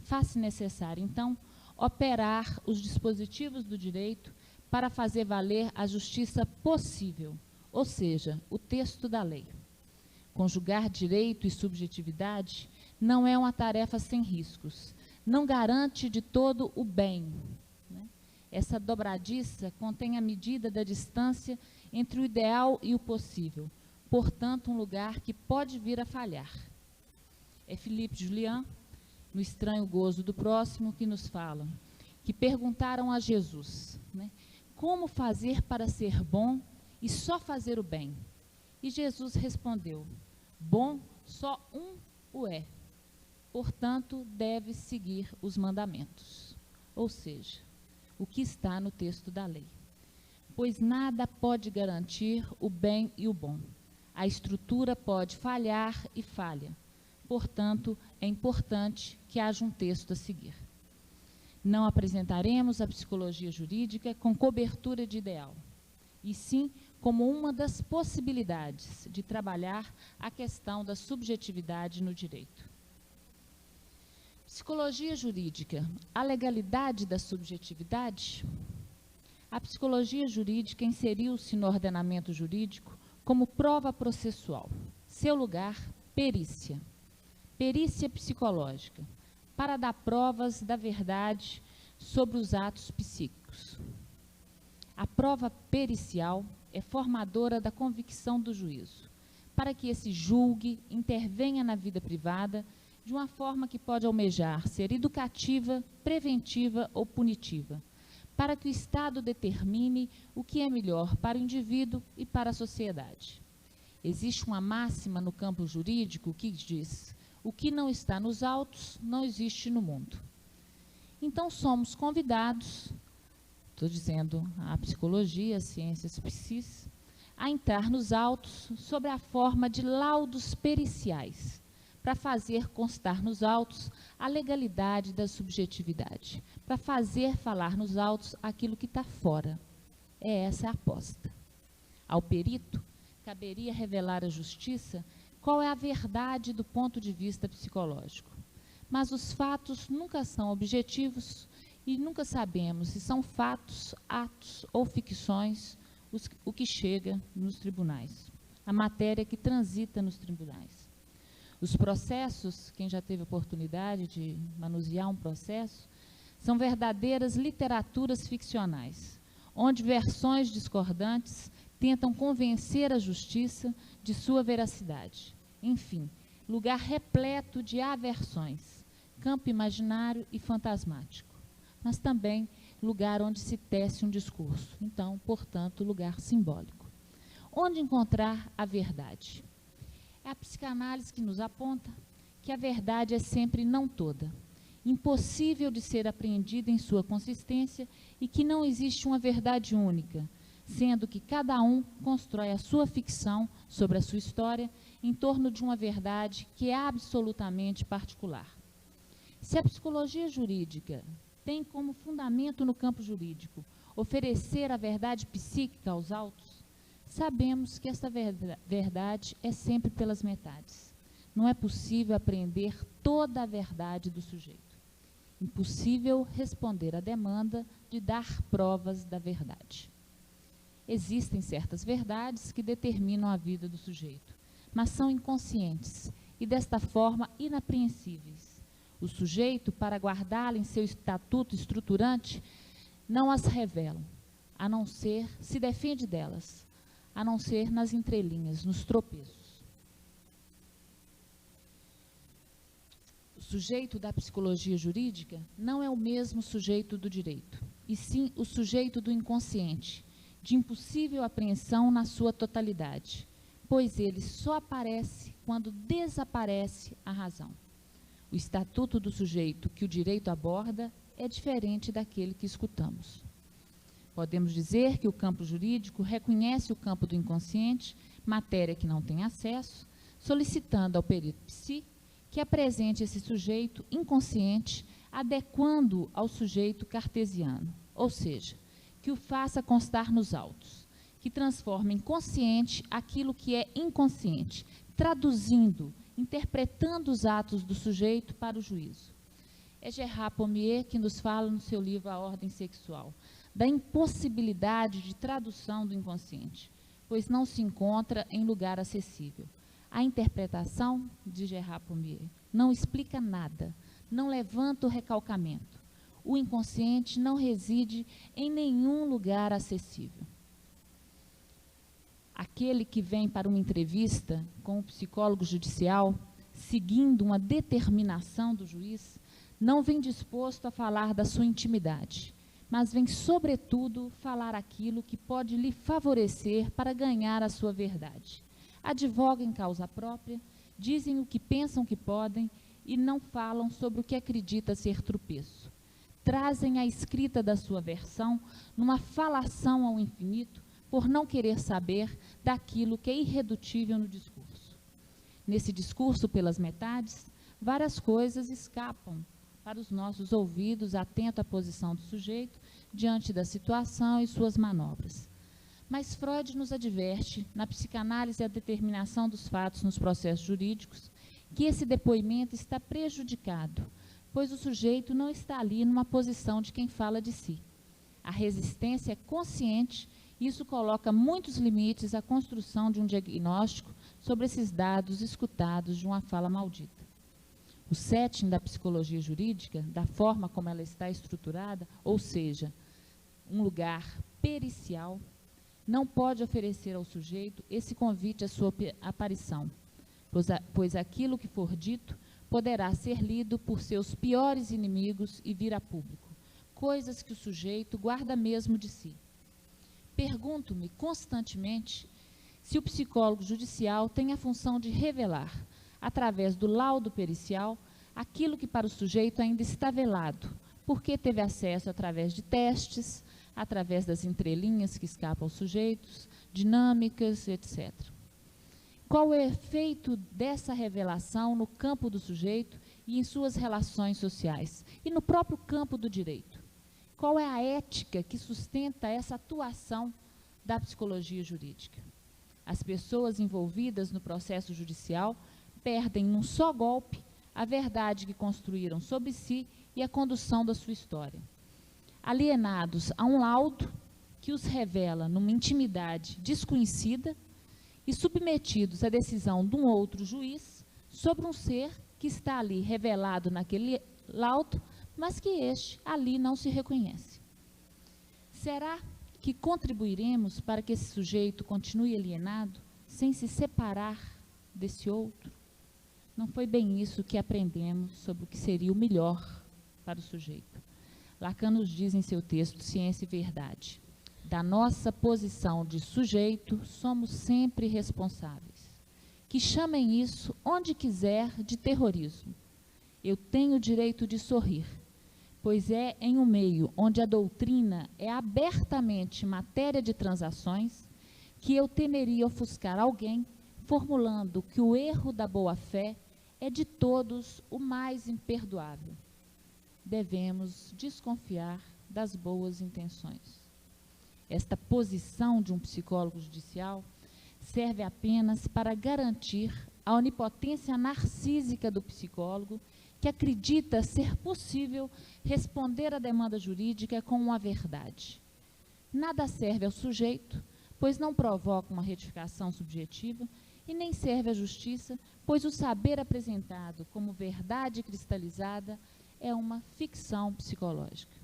Faz-se necessário, então, operar os dispositivos do direito para fazer valer a justiça possível, ou seja, o texto da lei. Conjugar direito e subjetividade não é uma tarefa sem riscos, não garante de todo o bem, né? Essa dobradiça contém a medida da distância entre o ideal e o possível, portanto, um lugar que pode vir a falhar. É Philippe Julian, no Estranho Gozo do Próximo, que nos fala, que perguntaram a Jesus, né, como fazer para ser bom e só fazer o bem? E Jesus respondeu, bom só um o é, portanto, deve seguir os mandamentos, ou seja, o que está no texto da lei. Pois nada pode garantir o bem e o bom. A estrutura pode falhar e falha. Portanto, é importante que haja um texto a seguir. Não apresentaremos a psicologia jurídica com cobertura de ideal, e sim como uma das possibilidades de trabalhar a questão da subjetividade no direito. Psicologia jurídica, a legalidade da subjetividade? A psicologia jurídica inseriu-se no ordenamento jurídico como prova processual. Seu lugar, perícia. Perícia psicológica, para dar provas da verdade sobre os atos psíquicos. A prova pericial é formadora da convicção do juízo, para que esse julgue, intervenha na vida privada, de uma forma que pode almejar ser educativa, preventiva ou punitiva, para que o Estado determine o que é melhor para o indivíduo e para a sociedade. Existe uma máxima no campo jurídico que diz: o que não está nos autos não existe no mundo. Então somos convidados, estou dizendo a psicologia, as ciências psis, a entrar nos autos sob a forma de laudos periciais, para fazer constar nos autos a legalidade da subjetividade, para fazer falar nos autos aquilo que está fora. É essa a aposta. Ao perito, caberia revelar à justiça qual é a verdade do ponto de vista psicológico. Mas os fatos nunca são objetivos e nunca sabemos se são fatos, atos ou ficções o que chega nos tribunais, a matéria que transita nos tribunais. Os processos, quem já teve oportunidade de manusear um processo, são verdadeiras literaturas ficcionais, onde versões discordantes tentam convencer a justiça de sua veracidade. Enfim, lugar repleto de aversões, campo imaginário e fantasmático, mas também lugar onde se tece um discurso. Então, portanto, lugar simbólico. Onde encontrar a verdade? É a psicanálise que nos aponta que a verdade é sempre não toda, impossível de ser apreendida em sua consistência e que não existe uma verdade única, sendo que cada um constrói a sua ficção sobre a sua história em torno de uma verdade que é absolutamente particular. Se a psicologia jurídica tem como fundamento no campo jurídico oferecer a verdade psíquica aos autos, sabemos que esta verdade é sempre pelas metades. Não é possível apreender toda a verdade do sujeito. Impossível responder à demanda de dar provas da verdade. Existem certas verdades que determinam a vida do sujeito, mas são inconscientes e, desta forma, inapreensíveis. O sujeito, para guardá-la em seu estatuto estruturante, não as revelam, a não ser, se defende delas, a não ser nas entrelinhas, nos tropeços. O sujeito da psicologia jurídica não é o mesmo sujeito do direito, e sim o sujeito do inconsciente, de impossível apreensão na sua totalidade, pois ele só aparece quando desaparece a razão. O estatuto do sujeito que o direito aborda é diferente daquele que escutamos. Podemos dizer que o campo jurídico reconhece o campo do inconsciente, matéria que não tem acesso, solicitando ao perito psi que apresente esse sujeito inconsciente, adequando-o ao sujeito cartesiano, ou seja, que o faça constar nos autos, que transforme em consciente aquilo que é inconsciente, traduzindo, interpretando os atos do sujeito para o juízo. É Gerard Pommier que nos fala no seu livro A Ordem Sexual, da impossibilidade de tradução do inconsciente, pois não se encontra em lugar acessível. A interpretação, de Gerard Pommier, não explica nada, não levanta o recalcamento. O inconsciente não reside em nenhum lugar acessível. Aquele que vem para uma entrevista com o psicólogo judicial, seguindo uma determinação do juiz, não vem disposto a falar da sua intimidade, mas vem, sobretudo, falar aquilo que pode lhe favorecer para ganhar a sua verdade. Advogam em causa própria, dizem o que pensam que podem e não falam sobre o que acredita ser tropeço. Trazem a escrita da sua versão numa falação ao infinito, por não querer saber daquilo que é irredutível no discurso. Nesse discurso pelas metades, várias coisas escapam para os nossos ouvidos, atento à posição do sujeito diante da situação e suas manobras. Mas Freud nos adverte, na psicanálise e a determinação dos fatos nos processos jurídicos, que esse depoimento está prejudicado, pois o sujeito não está ali numa posição de quem fala de si. A resistência é consciente. Isso coloca muitos limites à construção de um diagnóstico sobre esses dados escutados de uma fala maldita. O setting da psicologia jurídica, da forma como ela está estruturada, ou seja, um lugar pericial, não pode oferecer ao sujeito esse convite à sua aparição, pois aquilo que for dito poderá ser lido por seus piores inimigos e vir a público, coisas que o sujeito guarda mesmo de si. Pergunto-me constantemente se o psicólogo judicial tem a função de revelar, através do laudo pericial, aquilo que para o sujeito ainda está velado, porque teve acesso através de testes, através das entrelinhas que escapam aos sujeitos, dinâmicas, etc. Qual é o efeito dessa revelação no campo do sujeito e em suas relações sociais, e no próprio campo do direito? Qual é a ética que sustenta essa atuação da psicologia jurídica? As pessoas envolvidas no processo judicial perdem num só golpe a verdade que construíram sobre si e a condução da sua história. Alienados a um laudo que os revela numa intimidade desconhecida e submetidos à decisão de um outro juiz sobre um ser que está ali revelado naquele laudo, mas que este ali não se reconhece. Será que contribuiremos para que esse sujeito continue alienado, sem se separar desse outro? Não foi bem isso que aprendemos sobre o que seria o melhor para o sujeito. Lacan nos diz em seu texto Ciência e Verdade: da nossa posição de sujeito somos sempre responsáveis. Que chamem isso, onde quiser, de terrorismo. Eu tenho o direito de sorrir, pois é em um meio onde a doutrina é abertamente matéria de transações que eu temeria ofuscar alguém formulando que o erro da boa-fé é de todos o mais imperdoável. Devemos desconfiar das boas intenções. Esta posição de um psicólogo judicial serve apenas para garantir a onipotência narcísica do psicólogo, que acredita ser possível responder à demanda jurídica com uma verdade. Nada serve ao sujeito, pois não provoca uma retificação subjetiva, e nem serve à justiça, pois o saber apresentado como verdade cristalizada é uma ficção psicológica.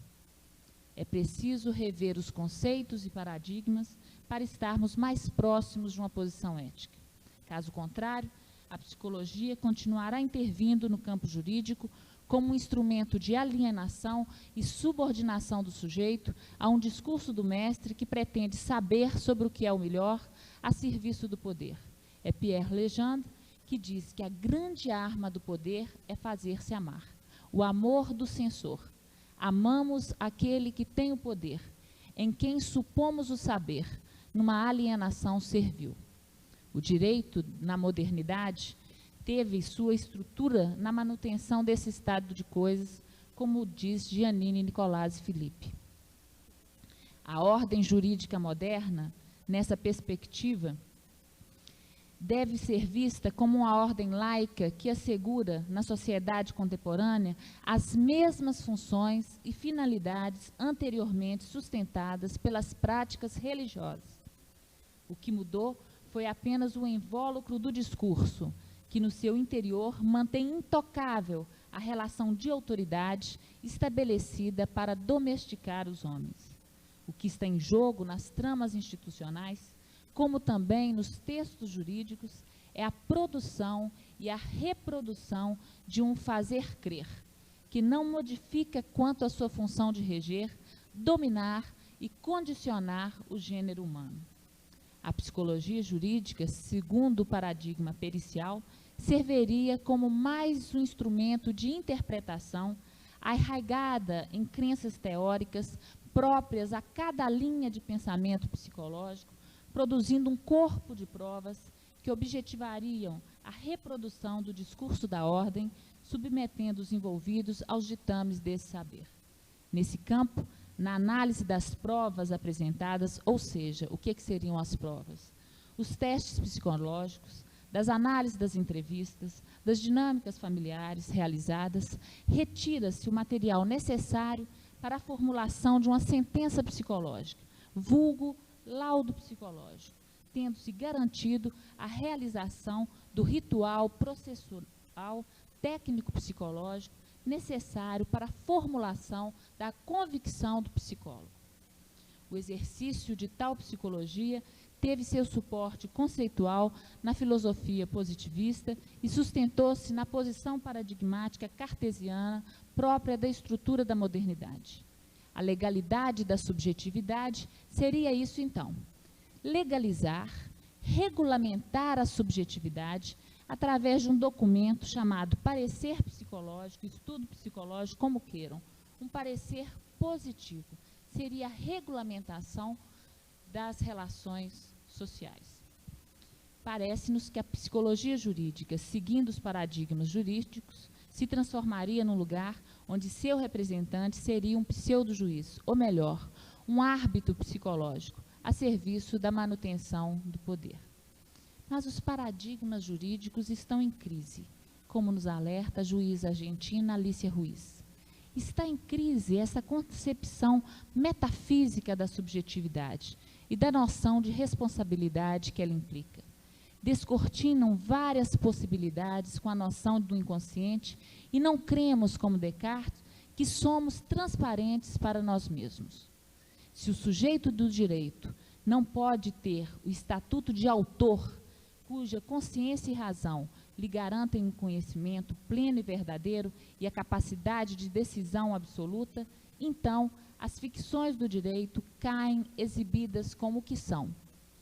É preciso rever os conceitos e paradigmas para estarmos mais próximos de uma posição ética. Caso contrário, a psicologia continuará intervindo no campo jurídico como um instrumento de alienação e subordinação do sujeito a um discurso do mestre que pretende saber sobre o que é o melhor a serviço do poder. É Pierre Legendre que diz que a grande arma do poder é fazer-se amar. O amor do censor. Amamos aquele que tem o poder, em quem supomos o saber, numa alienação servil. O direito, na modernidade, teve sua estrutura na manutenção desse estado de coisas, como diz Giannini Nicolasi Filippi. A ordem jurídica moderna, nessa perspectiva, deve ser vista como uma ordem laica que assegura, na sociedade contemporânea, as mesmas funções e finalidades anteriormente sustentadas pelas práticas religiosas. O que mudou foi apenas o invólucro do discurso, que no seu interior mantém intocável a relação de autoridade estabelecida para domesticar os homens. O que está em jogo nas tramas institucionais, como também nos textos jurídicos, é a produção e a reprodução de um fazer crer, que não modifica quanto à sua função de reger, dominar e condicionar o gênero humano. A psicologia jurídica, segundo o paradigma pericial, serviria como mais um instrumento de interpretação arraigada em crenças teóricas próprias a cada linha de pensamento psicológico, produzindo um corpo de provas que objetivariam a reprodução do discurso da ordem, submetendo os envolvidos aos ditames desse saber. Nesse campo, na análise das provas apresentadas, ou seja, o que seriam as provas? Os testes psicológicos, das análises das entrevistas, das dinâmicas familiares realizadas, retira-se o material necessário para a formulação de uma sentença psicológica, vulgo laudo psicológico, tendo-se garantido a realização do ritual processual técnico-psicológico necessário para a formulação da convicção do psicólogo. O exercício de tal psicologia teve seu suporte conceitual na filosofia positivista e sustentou-se na posição paradigmática cartesiana própria da estrutura da modernidade. A legalidade da subjetividade seria isso, então: legalizar, regulamentar a subjetividade através de um documento chamado parecer psicológico, estudo psicológico, como queiram. Um parecer positivo seria a regulamentação das relações sociais. Parece-nos que a psicologia jurídica, seguindo os paradigmas jurídicos, se transformaria num lugar onde seu representante seria um pseudo-juiz, ou melhor, um árbitro psicológico, a serviço da manutenção do poder. Mas os paradigmas jurídicos estão em crise, como nos alerta a juíza argentina Alicia Ruiz. Está em crise essa concepção metafísica da subjetividade e da noção de responsabilidade que ela implica. Descortinam várias possibilidades com a noção do inconsciente e não cremos, como Descartes, que somos transparentes para nós mesmos. Se o sujeito do direito não pode ter o estatuto de autor, cuja consciência e razão lhe garantem um conhecimento pleno e verdadeiro e a capacidade de decisão absoluta, então as ficções do direito caem exibidas como o que são,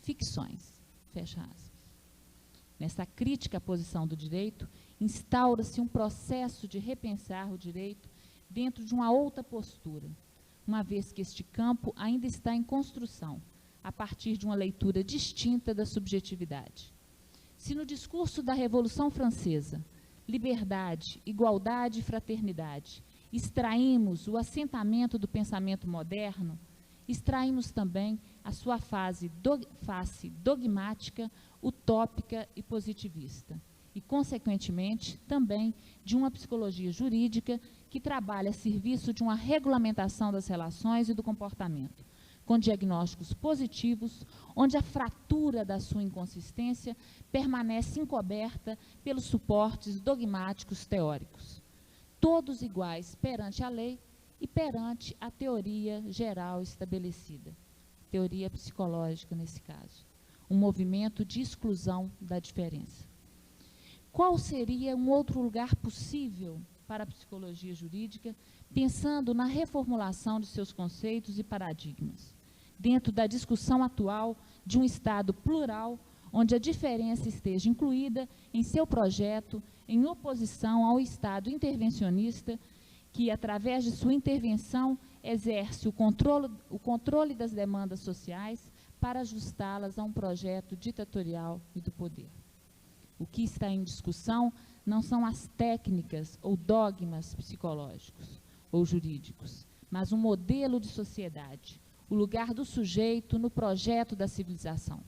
ficções. Fecha aspas. Nessa crítica à posição do direito, instaura-se um processo de repensar o direito dentro de uma outra postura, uma vez que este campo ainda está em construção, a partir de uma leitura distinta da subjetividade. Se no discurso da Revolução Francesa, liberdade, igualdade e fraternidade, extraímos o assentamento do pensamento moderno, extraímos também a sua face dogmática, utópica e positivista, e, consequentemente, também de uma psicologia jurídica que trabalha a serviço de uma regulamentação das relações e do comportamento, com diagnósticos positivos, onde a fratura da sua inconsistência permanece encoberta pelos suportes dogmáticos teóricos, todos iguais perante a lei e perante a teoria geral estabelecida, teoria psicológica nesse caso, um movimento de exclusão da diferença. Qual seria um outro lugar possível para a psicologia jurídica, pensando na reformulação de seus conceitos e paradigmas, dentro da discussão atual de um Estado plural, onde a diferença esteja incluída em seu projeto, em oposição ao Estado intervencionista, que, através de sua intervenção, exerce o controle das demandas sociais para ajustá-las a um projeto ditatorial e do poder. O que está em discussão não são as técnicas ou dogmas psicológicos ou jurídicos, mas um modelo de sociedade, o lugar do sujeito no projeto da civilização.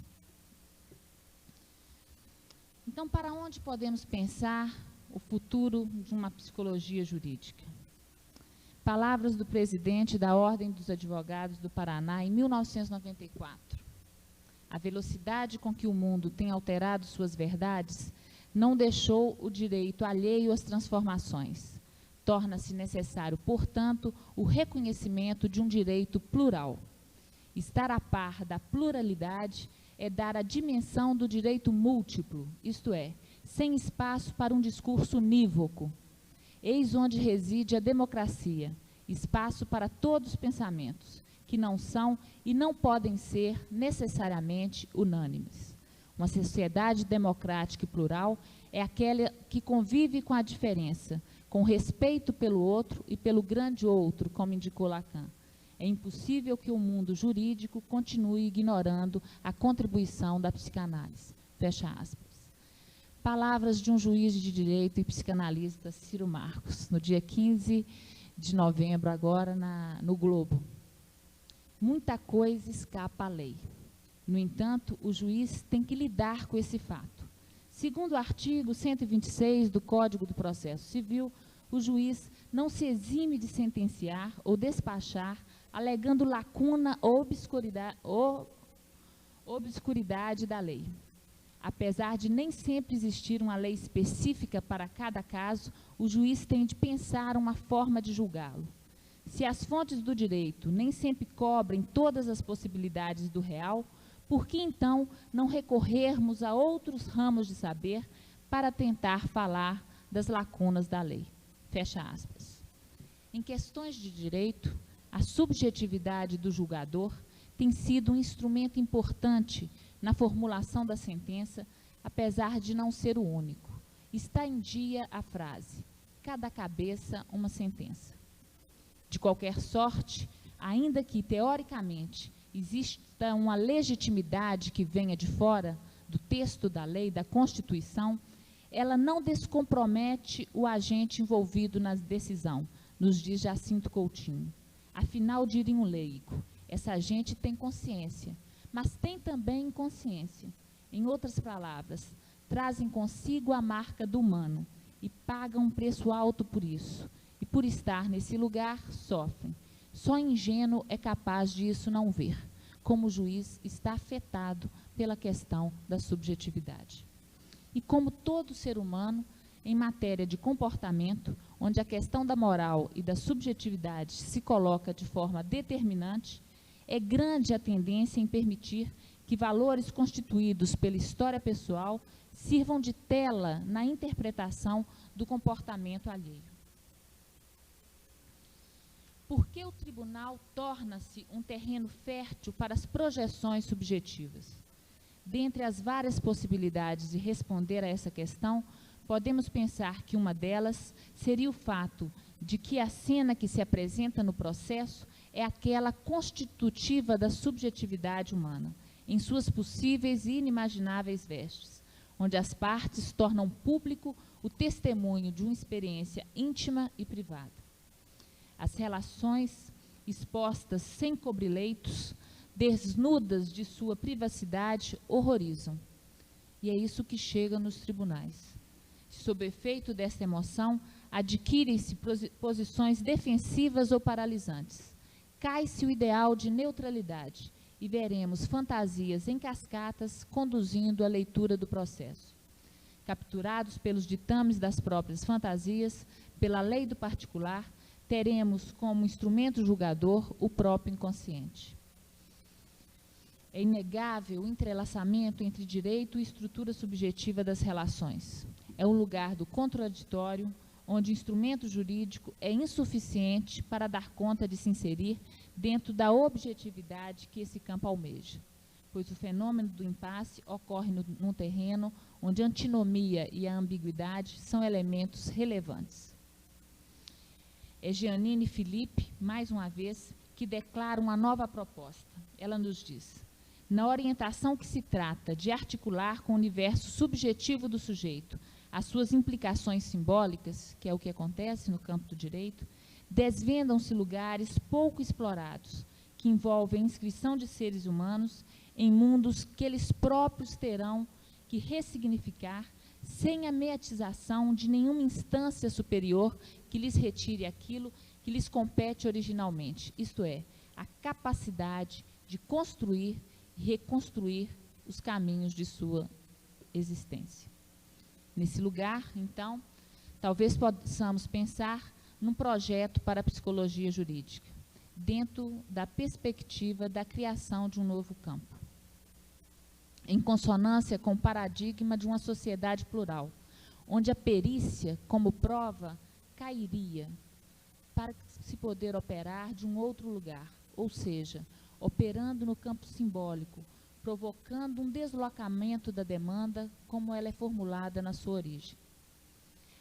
Então, para onde podemos pensar o futuro de uma psicologia jurídica? Palavras do presidente da Ordem dos Advogados do Paraná, em 1994. A velocidade com que o mundo tem alterado suas verdades não deixou o direito alheio às transformações. Torna-se necessário, portanto, o reconhecimento de um direito plural. Estar a par da pluralidade é dar a dimensão do direito múltiplo, isto é, sem espaço para um discurso unívoco. Eis onde reside a democracia, espaço para todos os pensamentos, que não são e não podem ser necessariamente unânimes. Uma sociedade democrática e plural é aquela que convive com a diferença, com respeito pelo outro e pelo grande outro, como indicou Lacan. É impossível que o mundo jurídico continue ignorando a contribuição da psicanálise. Fecha aspas. Palavras de um juiz de direito e psicanalista, Ciro Marcos, no dia 15 de novembro, agora, no Globo. Muita coisa escapa à lei. No entanto, o juiz tem que lidar com esse fato. Segundo o artigo 126 do Código do Processo Civil, o juiz não se exime de sentenciar ou despachar alegando lacuna ou obscuridade da lei. Apesar de nem sempre existir uma lei específica para cada caso, o juiz tem de pensar uma forma de julgá-lo. Se as fontes do direito nem sempre cobrem todas as possibilidades do real, por que então não recorrermos a outros ramos de saber para tentar falar das lacunas da lei? Fecha aspas. Em questões de direito, a subjetividade do julgador tem sido um instrumento importante na formulação da sentença, apesar de não ser o único. Está em dia a frase: cada cabeça uma sentença. De qualquer sorte, ainda que teoricamente exista uma legitimidade que venha de fora do texto da lei, da Constituição, ela não descompromete o agente envolvido na decisão, nos diz Jacinto Coutinho. Afinal, diria um leigo, essa agente tem consciência, mas tem também inconsciência. Em outras palavras, trazem consigo a marca do humano e pagam um preço alto por isso. E por estar nesse lugar, sofrem. Só ingênuo é capaz de isso não ver, como o juiz está afetado pela questão da subjetividade. E como todo ser humano, em matéria de comportamento, onde a questão da moral e da subjetividade se coloca de forma determinante, é grande a tendência em permitir que valores constituídos pela história pessoal sirvam de tela na interpretação do comportamento alheio. Por que o tribunal torna-se um terreno fértil para as projeções subjetivas? Dentre as várias possibilidades de responder a essa questão, podemos pensar que uma delas seria o fato de que a cena que se apresenta no processo é aquela constitutiva da subjetividade humana, em suas possíveis e inimagináveis vestes, onde as partes tornam público o testemunho de uma experiência íntima e privada. As relações expostas sem cobrileitos, desnudas de sua privacidade, horrorizam. E é isso que chega nos tribunais. Sob efeito desta emoção, adquirem-se posições defensivas ou paralisantes. Cai-se o ideal de neutralidade e veremos fantasias em cascatas conduzindo a leitura do processo. Capturados pelos ditames das próprias fantasias, pela lei do particular, teremos como instrumento julgador o próprio inconsciente. É inegável o entrelaçamento entre direito e estrutura subjetiva das relações. É um lugar do contraditório, onde o instrumento jurídico é insuficiente para dar conta de se inserir dentro da objetividade que esse campo almeja, pois o fenômeno do impasse ocorre num terreno onde a antinomia e a ambiguidade são elementos relevantes. É Jeanine Philippe, mais uma vez, que declara uma nova proposta. Ela nos diz: na orientação que se trata de articular com o universo subjetivo do sujeito as suas implicações simbólicas, que é o que acontece no campo do direito, desvendam-se lugares pouco explorados, que envolvem a inscrição de seres humanos em mundos que eles próprios terão que ressignificar sem a mediatização de nenhuma instância superior que lhes retire aquilo que lhes compete originalmente, isto é, a capacidade de construir e reconstruir os caminhos de sua existência. Nesse lugar, então, talvez possamos pensar num projeto para a psicologia jurídica, dentro da perspectiva da criação de um novo campo, em consonância com o paradigma de uma sociedade plural, onde a perícia, como prova, cairia para se poder operar de um outro lugar, ou seja, operando no campo simbólico, provocando um deslocamento da demanda como ela é formulada na sua origem.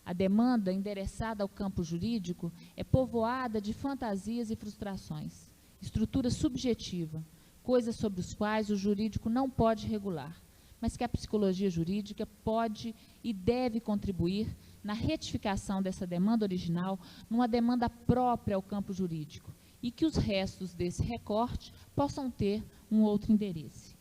A demanda endereçada ao campo jurídico é povoada de fantasias e frustrações, estrutura subjetiva, coisas sobre as quais o jurídico não pode regular, mas que a psicologia jurídica pode e deve contribuir na retificação dessa demanda original numa demanda própria ao campo jurídico e que os restos desse recorte possam ter um outro endereço.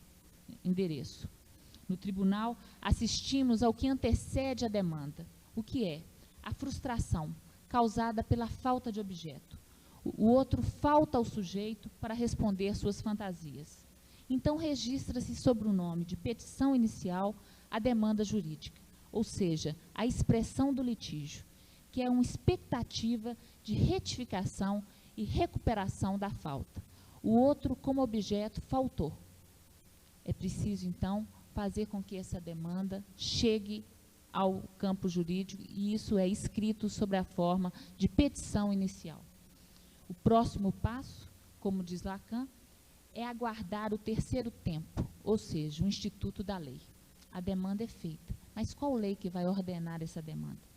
No tribunal, assistimos ao que antecede a demanda, o que é a frustração causada pela falta de objeto. O outro falta ao sujeito para responder suas fantasias. Então, registra-se sob o nome de petição inicial a demanda jurídica, ou seja, a expressão do litígio, que é uma expectativa de retificação e recuperação da falta. O outro, como objeto, faltou. É preciso, então, fazer com que essa demanda chegue ao campo jurídico, e isso é escrito sob a forma de petição inicial. O próximo passo, como diz Lacan, é aguardar o terceiro tempo, ou seja, o instituto da lei. A demanda é feita, mas qual lei que vai ordenar essa demanda?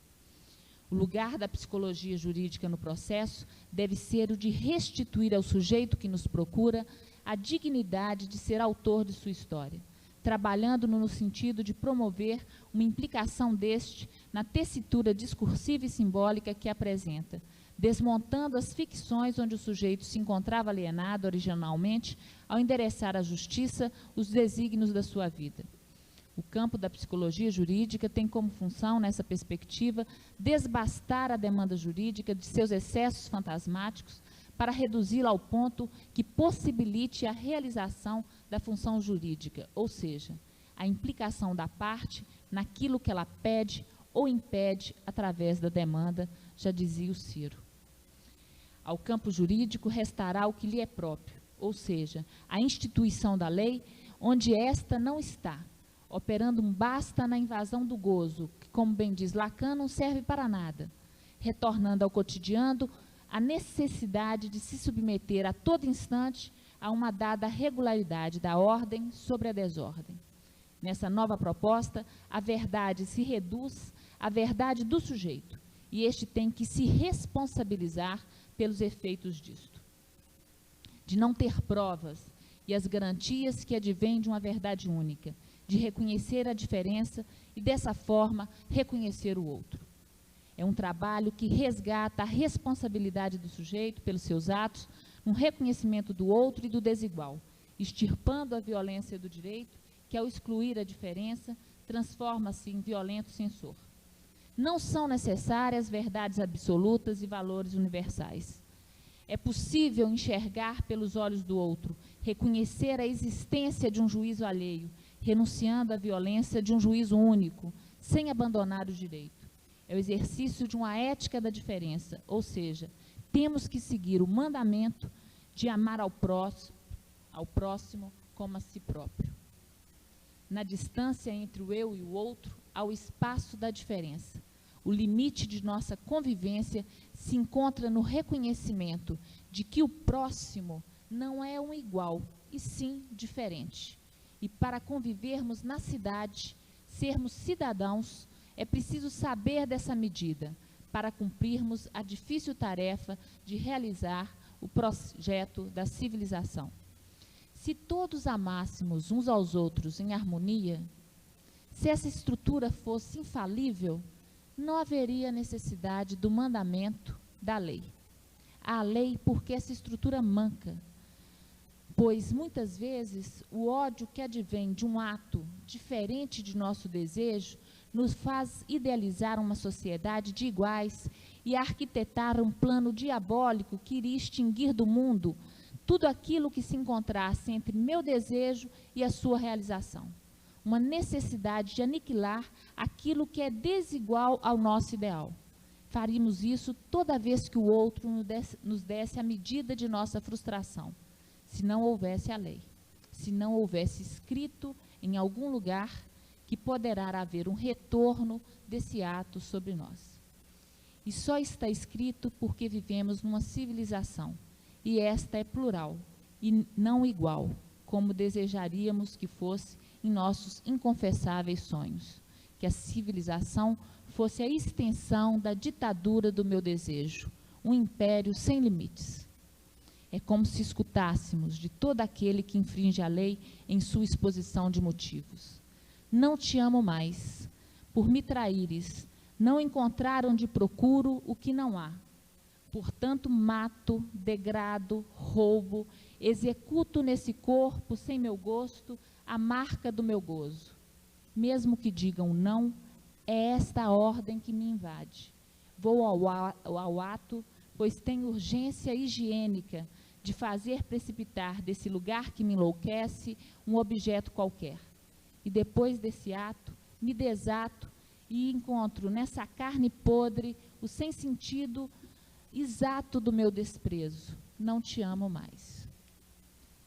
O lugar da psicologia jurídica no processo deve ser o de restituir ao sujeito que nos procura a dignidade de ser autor de sua história, trabalhando no sentido de promover uma implicação deste na tessitura discursiva e simbólica que apresenta, desmontando as ficções onde o sujeito se encontrava alienado originalmente ao endereçar à justiça os desígnios da sua vida. O campo da psicologia jurídica tem como função, nessa perspectiva, desbastar a demanda jurídica de seus excessos fantasmáticos para reduzi-la ao ponto que possibilite a realização da função jurídica, ou seja, a implicação da parte naquilo que ela pede ou impede através da demanda, já dizia o Ciro. Ao campo jurídico restará o que lhe é próprio, ou seja, a instituição da lei, onde esta não está, operando um basta na invasão do gozo, que, como bem diz Lacan, não serve para nada, retornando ao cotidiano a necessidade de se submeter a todo instante a uma dada regularidade da ordem sobre a desordem. Nessa nova proposta, a verdade se reduz à verdade do sujeito e este tem que se responsabilizar pelos efeitos disto. De não ter provas e as garantias que advêm de uma verdade única, de reconhecer a diferença e, dessa forma, reconhecer o outro. É um trabalho que resgata a responsabilidade do sujeito pelos seus atos, no reconhecimento do outro e do desigual, extirpando a violência do direito, que, ao excluir a diferença, transforma-se em violento censor. Não são necessárias verdades absolutas e valores universais. É possível enxergar pelos olhos do outro, reconhecer a existência de um juízo alheio, renunciando à violência de um juízo único, sem abandonar o direito. É o exercício de uma ética da diferença, ou seja, temos que seguir o mandamento de amar ao próximo como a si próprio. Na distância entre o eu e o outro, há o espaço da diferença. O limite de nossa convivência se encontra no reconhecimento de que o próximo não é um igual, e sim diferente. E para convivermos na cidade, sermos cidadãos, é preciso saber dessa medida, para cumprirmos a difícil tarefa de realizar o projeto da civilização. Se todos amássemos uns aos outros em harmonia, se essa estrutura fosse infalível, não haveria necessidade do mandamento da lei. Há lei porque essa estrutura manca, pois muitas vezes o ódio que advém de um ato diferente de nosso desejo nos faz idealizar uma sociedade de iguais e arquitetar um plano diabólico que iria extinguir do mundo tudo aquilo que se encontrasse entre meu desejo e a sua realização. Uma necessidade de aniquilar aquilo que é desigual ao nosso ideal. Faríamos isso toda vez que o outro nos desse a medida de nossa frustração, se não houvesse a lei, se não houvesse escrito em algum lugar que poderá haver um retorno desse ato sobre nós. E só está escrito porque vivemos numa civilização, e esta é plural e não igual, como desejaríamos que fosse em nossos inconfessáveis sonhos, que a civilização fosse a extensão da ditadura do meu desejo, um império sem limites. É como se escutássemos de todo aquele que infringe a lei em sua exposição de motivos. Não te amo mais, por me traíres, não encontrar onde procuro o que não há. Portanto, mato, degrado, roubo, executo nesse corpo, sem meu gosto, a marca do meu gozo. Mesmo que digam não, é esta a ordem que me invade. Vou ao ato, pois tenho urgência higiênica de fazer precipitar desse lugar que me enlouquece um objeto qualquer. E depois desse ato, me desato e encontro nessa carne podre o sem sentido exato do meu desprezo. Não te amo mais.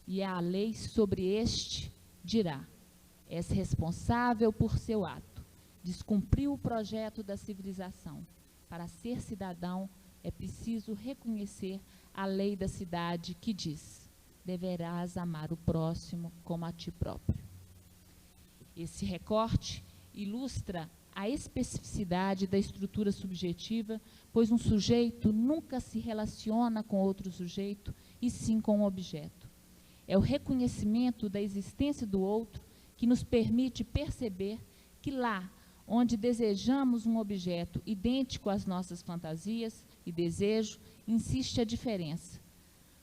E a lei sobre este dirá: és responsável por seu ato, descumpriu o projeto da civilização. Para ser cidadão, é preciso reconhecer a lei da cidade que diz: deverás amar o próximo como a ti próprio. Esse recorte ilustra a especificidade da estrutura subjetiva, pois um sujeito nunca se relaciona com outro sujeito, e sim com um objeto. É o reconhecimento da existência do outro que nos permite perceber que lá onde desejamos um objeto idêntico às nossas fantasias e desejo, insiste a diferença,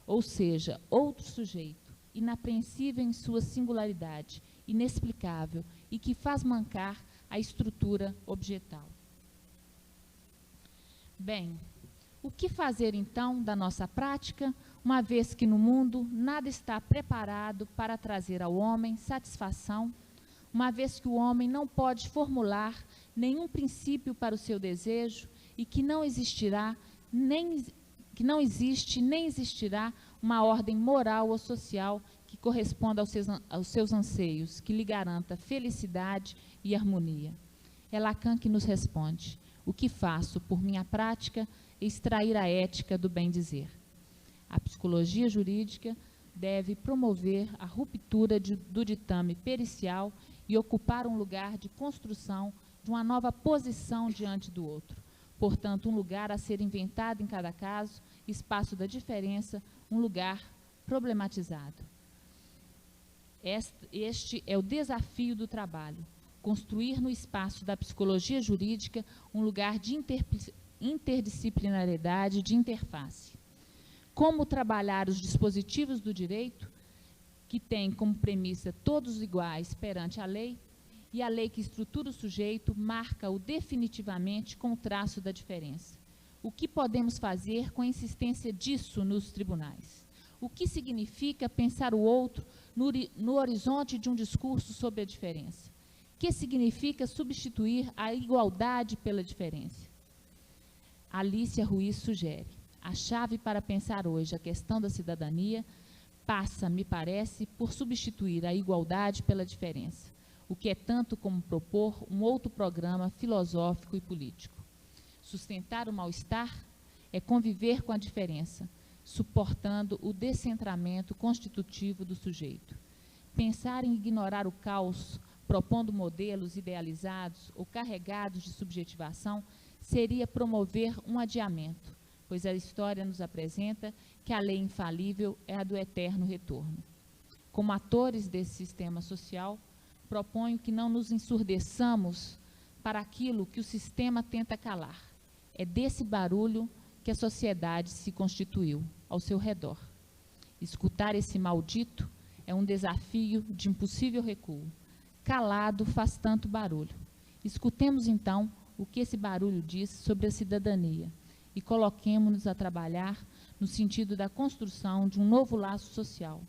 ou seja, outro sujeito, inapreensível em sua singularidade, inexplicável e que faz mancar a estrutura objetal. Bem, o que fazer então da nossa prática, uma vez que no mundo nada está preparado para trazer ao homem satisfação, uma vez que o homem não pode formular nenhum princípio para o seu desejo e que não existe nem existirá uma ordem moral ou social que corresponda aos seus anseios, que lhe garanta felicidade e harmonia. É Lacan que nos responde: o que faço por minha prática é extrair a ética do bem-dizer. A psicologia jurídica deve promover a ruptura do ditame pericial e ocupar um lugar de construção de uma nova posição diante do outro, portanto, um lugar a ser inventado em cada caso, espaço da diferença, um lugar problematizado. Este é o desafio do trabalho, construir no espaço da psicologia jurídica um lugar de interdisciplinariedade, de interface. Como trabalhar os dispositivos do direito, que tem como premissa todos iguais perante a lei, e a lei que estrutura o sujeito marca-o definitivamente com o traço da diferença. O que podemos fazer com a insistência disso nos tribunais? O que significa pensar o outro no horizonte de um discurso sobre a diferença? O que significa substituir a igualdade pela diferença? Alícia Ruiz sugere: a chave para pensar hoje a questão da cidadania passa, me parece, por substituir a igualdade pela diferença, o que é tanto como propor um outro programa filosófico e político. Sustentar o mal-estar é conviver com a diferença, suportando o descentramento constitutivo do sujeito. Pensar em ignorar o caos, propondo modelos idealizados ou carregados de subjetivação, seria promover um adiamento, pois a história nos apresenta que a lei infalível é a do eterno retorno. Como atores desse sistema social, proponho que não nos ensurdeçamos para aquilo que o sistema tenta calar. É desse barulho que a sociedade se constituiu ao seu redor. Escutar esse maldito é um desafio de impossível recuo. Calado faz tanto barulho. Escutemos, então, o que esse barulho diz sobre a cidadania e coloquemo-nos a trabalhar no sentido da construção de um novo laço social,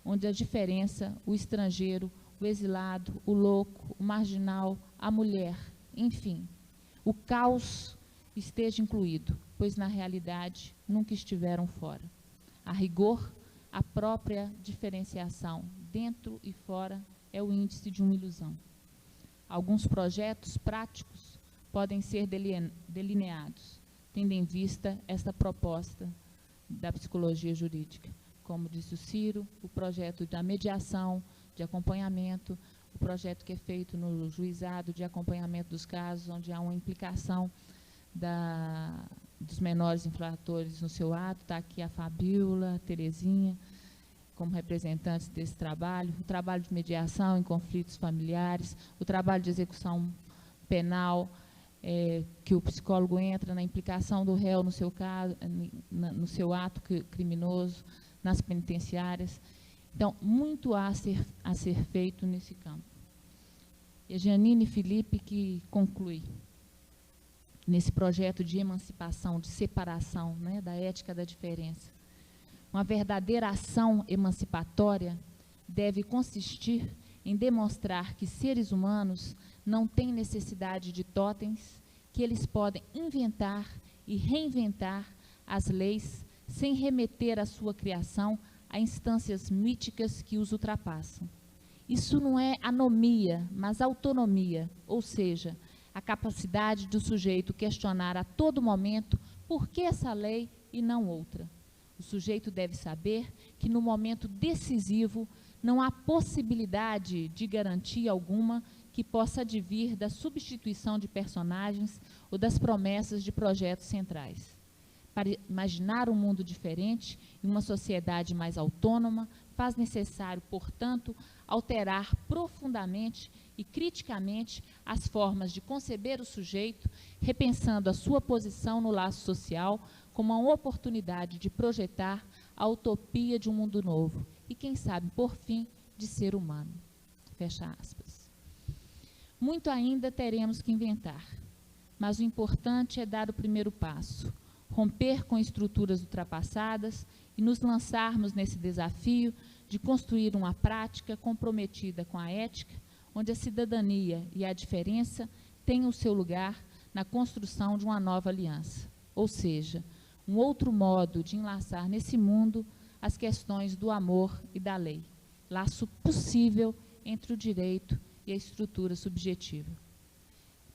onde a diferença, o estrangeiro, o exilado, o louco, o marginal, a mulher, enfim, o caos esteja incluído, pois na realidade nunca estiveram fora. A rigor, a própria diferenciação dentro e fora é o índice de uma ilusão. Alguns projetos práticos podem ser delineados, tendo em vista esta proposta da psicologia jurídica. Como disse o Ciro, o projeto da mediação, de acompanhamento, o projeto que é feito no juizado de acompanhamento dos casos, onde há uma implicação dos menores infratores no seu ato. Está aqui a Fabíola, a Terezinha, como representantes desse trabalho, o trabalho de mediação em conflitos familiares, o trabalho de execução penal, que o psicólogo entra na implicação do réu no seu caso, no seu ato criminoso, nas penitenciárias. Então, muito há a ser feito nesse campo. E a Janine Felipe que conclui nesse projeto de emancipação, de separação, né, da ética da diferença. Uma verdadeira ação emancipatória deve consistir em demonstrar que seres humanos não têm necessidade de totens, que eles podem inventar e reinventar as leis sem remeter a sua criação a instâncias míticas que os ultrapassam. Isso não é anomia, mas autonomia, ou seja, a capacidade do sujeito questionar a todo momento por que essa lei e não outra. O sujeito deve saber que no momento decisivo não há possibilidade de garantia alguma que possa advir da substituição de personagens ou das promessas de projetos centrais. Para imaginar um mundo diferente e uma sociedade mais autônoma, faz necessário, portanto, alterar profundamente e criticamente as formas de conceber o sujeito, repensando a sua posição no laço social como uma oportunidade de projetar a utopia de um mundo novo e, quem sabe, por fim, de ser humano. Fecha aspas. Muito ainda teremos que inventar, mas o importante é dar o primeiro passo, romper com estruturas ultrapassadas e nos lançarmos nesse desafio de construir uma prática comprometida com a ética, onde a cidadania e a diferença tenham o seu lugar na construção de uma nova aliança, ou seja, um outro modo de enlaçar nesse mundo as questões do amor e da lei, laço possível entre o direito e a estrutura subjetiva.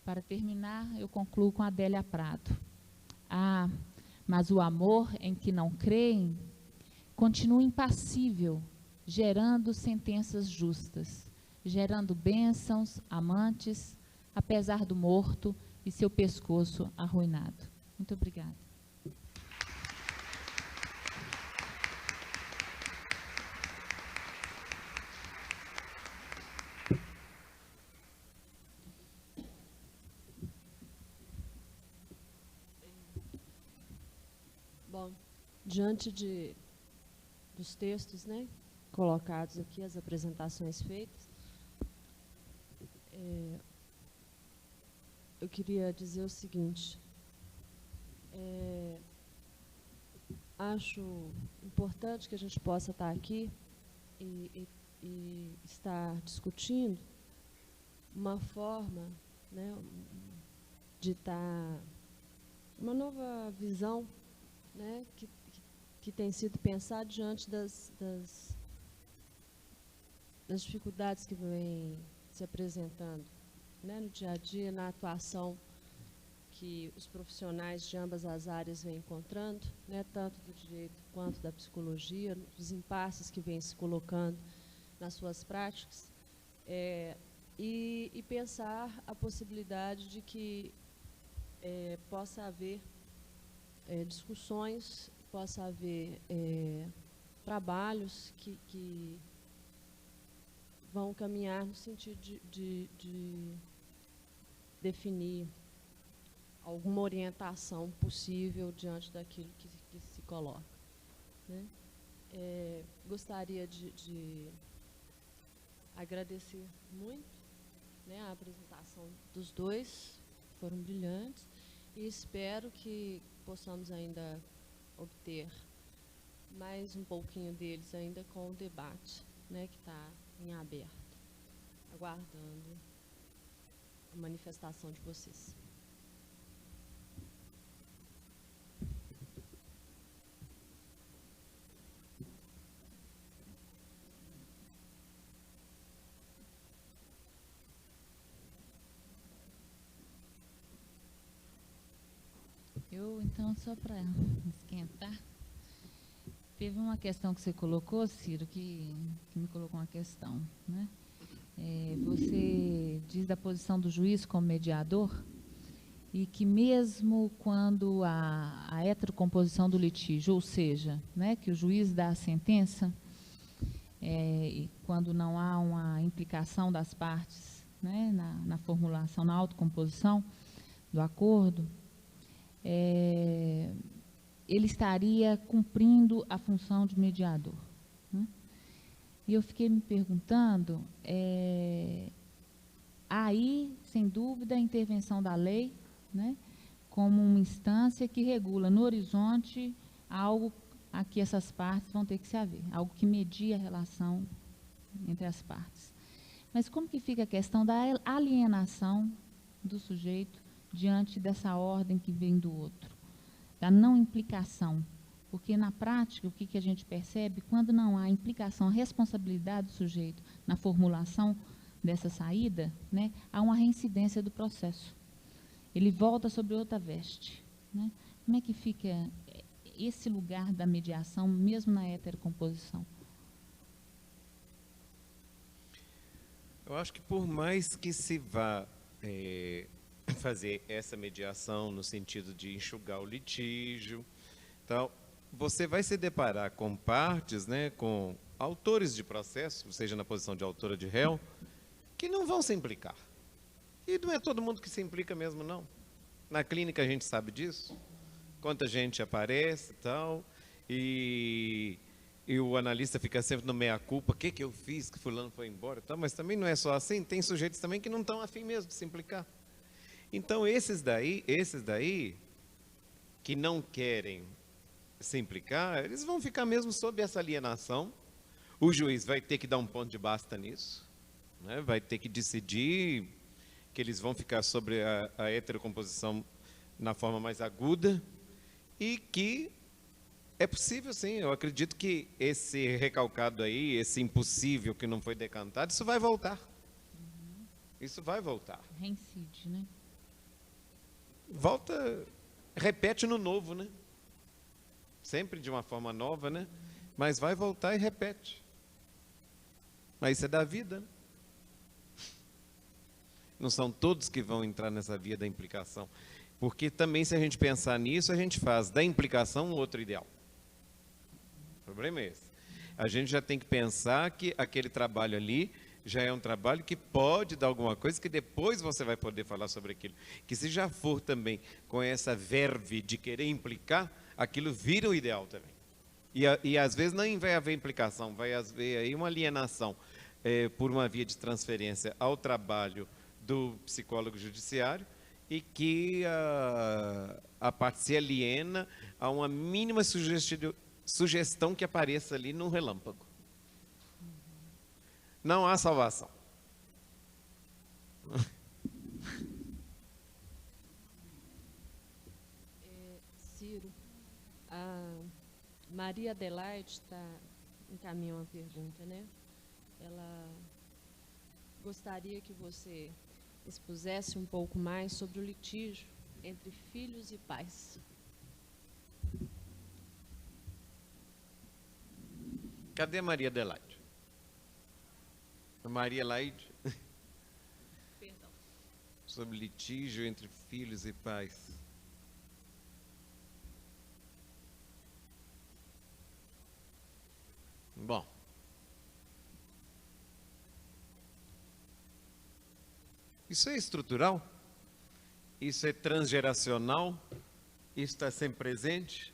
Para terminar, eu concluo com Adélia Prado. Ah, mas o amor em que não creem continua impassível, gerando sentenças justas, gerando bênçãos, amantes, apesar do morto, e seu pescoço arruinado. Muito obrigada. Bom, diante dos textos, né, colocados aqui, as apresentações feitas, eu queria dizer o seguinte: acho importante que a gente possa estar aqui e estar discutindo uma forma, né, de estar, uma nova visão, né, que tem sido pensada diante das dificuldades que vêm se apresentando, né, no dia a dia, na atuação que os profissionais de ambas as áreas vêm encontrando, né, tanto do direito quanto da psicologia, os impasses que vêm se colocando nas suas práticas, e pensar a possibilidade de que possa haver discussões, possa haver trabalhos que vão caminhar no sentido de definir alguma orientação possível diante daquilo que se coloca, né? Gostaria de agradecer muito, né, a apresentação dos dois, foram brilhantes, e espero que possamos ainda obter mais um pouquinho deles ainda com o debate, né, que está em aberto, aguardando a manifestação de vocês. Então, só para esquentar, teve uma questão que você colocou, Ciro, que me colocou uma questão, né? Você diz da posição do juiz como mediador, e que mesmo quando a heterocomposição do litígio, ou seja, né, que o juiz dá a sentença, e quando não há uma implicação das partes, né, na formulação, na autocomposição do acordo, ele estaria cumprindo a função de mediador, né? E eu fiquei me perguntando, aí, sem dúvida, a intervenção da lei, né, como uma instância que regula no horizonte algo a que essas partes vão ter que se haver, algo que media a relação entre as partes. Mas como que fica a questão da alienação do sujeito diante dessa ordem que vem do outro, da não implicação? Porque, na prática, o que a gente percebe, quando não há implicação, a responsabilidade do sujeito na formulação dessa saída, né, há uma reincidência do processo. Ele volta sobre outra veste, né? Como é que fica esse lugar da mediação, mesmo na heterocomposição? Eu acho que por mais que se vá fazer essa mediação no sentido de enxugar o litígio, então, você vai se deparar com partes, né, com autores de processo, seja na posição de autora de réu, que não vão se implicar. E não é todo mundo que se implica mesmo, não. Na clínica a gente sabe disso, quanta gente aparece e tal, e o analista fica sempre no meia-culpa, o que eu fiz, que fulano foi embora, tal, mas também não é só assim, tem sujeitos também que não estão afim mesmo de se implicar. Então, esses daí, que não querem se implicar, eles vão ficar mesmo sob essa alienação. O juiz vai ter que dar um ponto de basta nisso, né? Vai ter que decidir que eles vão ficar sobre a heterocomposição na forma mais aguda, e que é possível, sim, eu acredito que esse recalcado aí, esse impossível que não foi decantado, isso vai voltar. Isso vai voltar. Reincide, né? Volta, repete no novo, né? Sempre de uma forma nova, né? Mas vai voltar e repete. Mas isso é da vida, né? não são todos que vão entrar nessa via da implicação. Porque também, se a gente pensar nisso, a gente faz da implicação um outro ideal. O problema é esse. A gente já tem que pensar que aquele trabalho ali já é um trabalho que pode dar alguma coisa, que depois você vai poder falar sobre aquilo. Que se já for também com essa verve de querer implicar, aquilo vira o ideal também. E às vezes não vai haver implicação, vai haver aí uma alienação por uma via de transferência ao trabalho do psicólogo judiciário, e que a parte se aliena a uma mínima sugestão que apareça ali num relâmpago. Não há salvação. Ciro, a Maria Adelaide encaminhou uma pergunta, né? Ela gostaria que você expusesse um pouco mais sobre o litígio entre filhos e pais. Cadê a Maria Adelaide? A Maria Adelaide? Perdão. Sobre litígio entre filhos e pais. Bom. Isso é estrutural? Isso é transgeracional? Isso está sempre presente?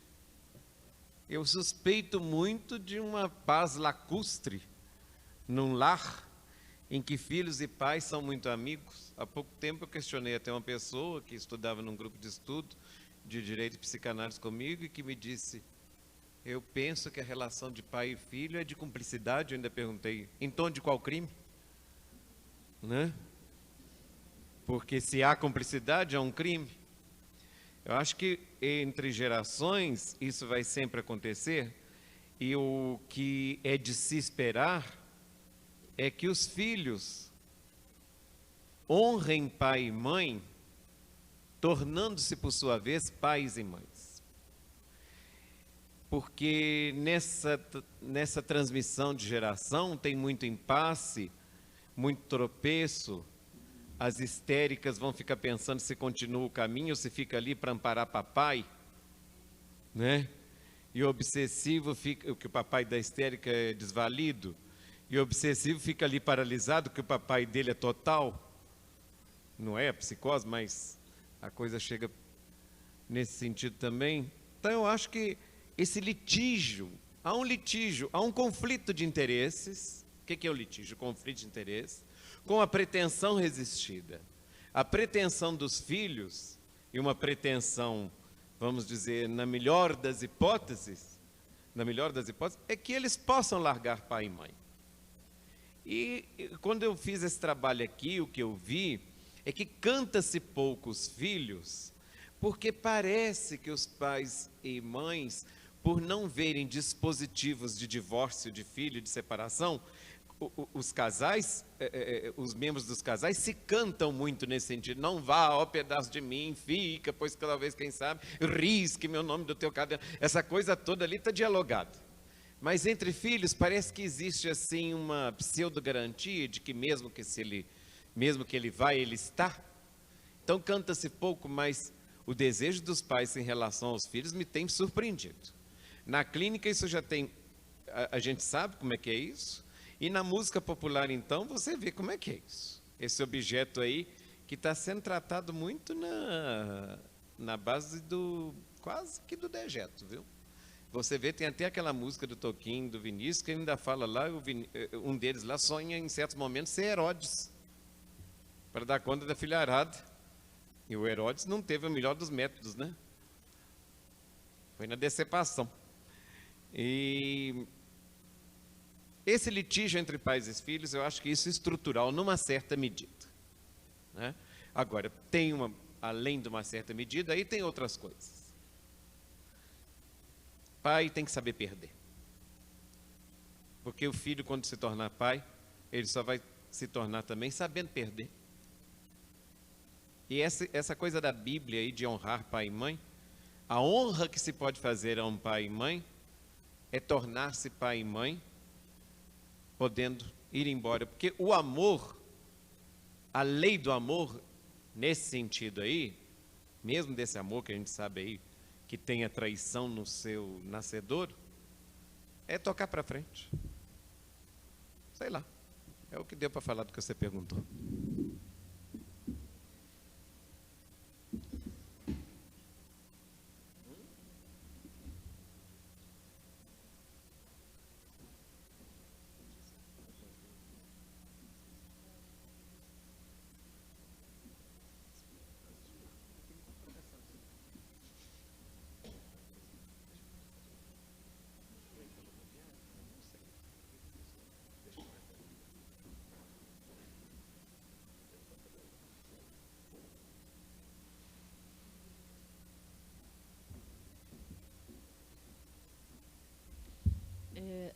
Eu suspeito muito de uma paz lacustre num lar em que filhos e pais são muito amigos. Há pouco tempo eu questionei até uma pessoa que estudava num grupo de estudo de direito e psicanálise comigo e que me disse: eu penso que a relação de pai e filho é de cumplicidade. Eu ainda perguntei: em tom de qual crime? Né? Porque se há cumplicidade, é um crime. Eu acho que entre gerações isso vai sempre acontecer, e o que é de se esperar é que os filhos honrem pai e mãe, tornando-se, por sua vez, pais e mães. Porque nessa transmissão de geração tem muito impasse, muito tropeço. As histéricas vão ficar pensando se continua o caminho ou se fica ali para amparar papai, né? E o obsessivo fica, que o papai da histérica é desvalido, e o obsessivo fica ali paralisado, que o papai dele é total. Não é a psicose, mas a coisa chega nesse sentido também. Então eu acho que esse litígio, há um conflito de interesses. O que é o litígio? O conflito de interesses com a pretensão resistida. A pretensão dos filhos, e uma pretensão, vamos dizer, na melhor das hipóteses, é que eles possam largar pai e mãe. E quando eu fiz esse trabalho aqui, o que eu vi é que canta-se pouco os filhos, porque parece que os pais e mães, por não verem dispositivos de divórcio de filho, de separação, os casais, os membros dos casais se cantam muito nesse sentido. Não vá, ó pedaço de mim, fica, pois cada vez, quem sabe, risque meu nome do teu caderno. Essa coisa toda ali está dialogada. Mas entre filhos parece que existe assim uma pseudo-garantia de que mesmo que ele vá, ele está. Então canta-se pouco, mas o desejo dos pais em relação aos filhos me tem surpreendido. Na clínica isso já tem, a gente sabe como é que é isso. E na música popular, então, você vê como é que é isso. Esse objeto aí, que está sendo tratado muito na base quase que do dejeto, viu? Você vê, tem até aquela música do Toquinho, do Vinícius, que ainda fala lá, um deles lá sonha em certos momentos ser Herodes, para dar conta da filharada. E o Herodes não teve o melhor dos métodos, né? Foi na decepção. E esse litígio entre pais e filhos, eu acho que isso é estrutural numa certa medida, né? Agora, além de uma certa medida, aí tem outras coisas. Pai tem que saber perder. Porque o filho, quando se tornar pai, ele só vai se tornar também sabendo perder. E essa coisa da Bíblia aí de honrar pai e mãe, a honra que se pode fazer a um pai e mãe é tornar-se pai e mãe, podendo ir embora. Porque o amor a lei do amor, nesse sentido aí, mesmo desse amor que a gente sabe aí, que tem a traição no seu nascedouro, é tocar para frente. Sei lá. É o que deu para falar do que você perguntou.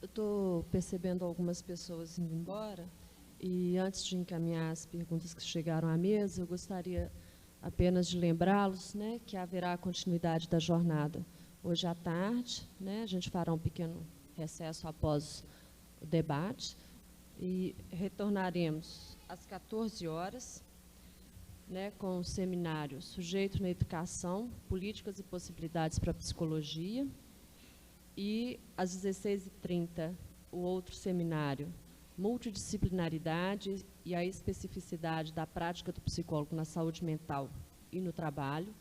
Eu estou percebendo algumas pessoas indo embora, e antes de encaminhar as perguntas que chegaram à mesa, eu gostaria apenas de lembrá-los, né, que haverá continuidade da jornada hoje à tarde, né, a gente fará um pequeno recesso após o debate, e retornaremos às 14 horas, né, com o seminário Sujeito na Educação, Políticas e Possibilidades para a Psicologia, e às 16h30, o outro seminário, Multidisciplinaridade e a Especificidade da Prática do Psicólogo na Saúde Mental e no Trabalho,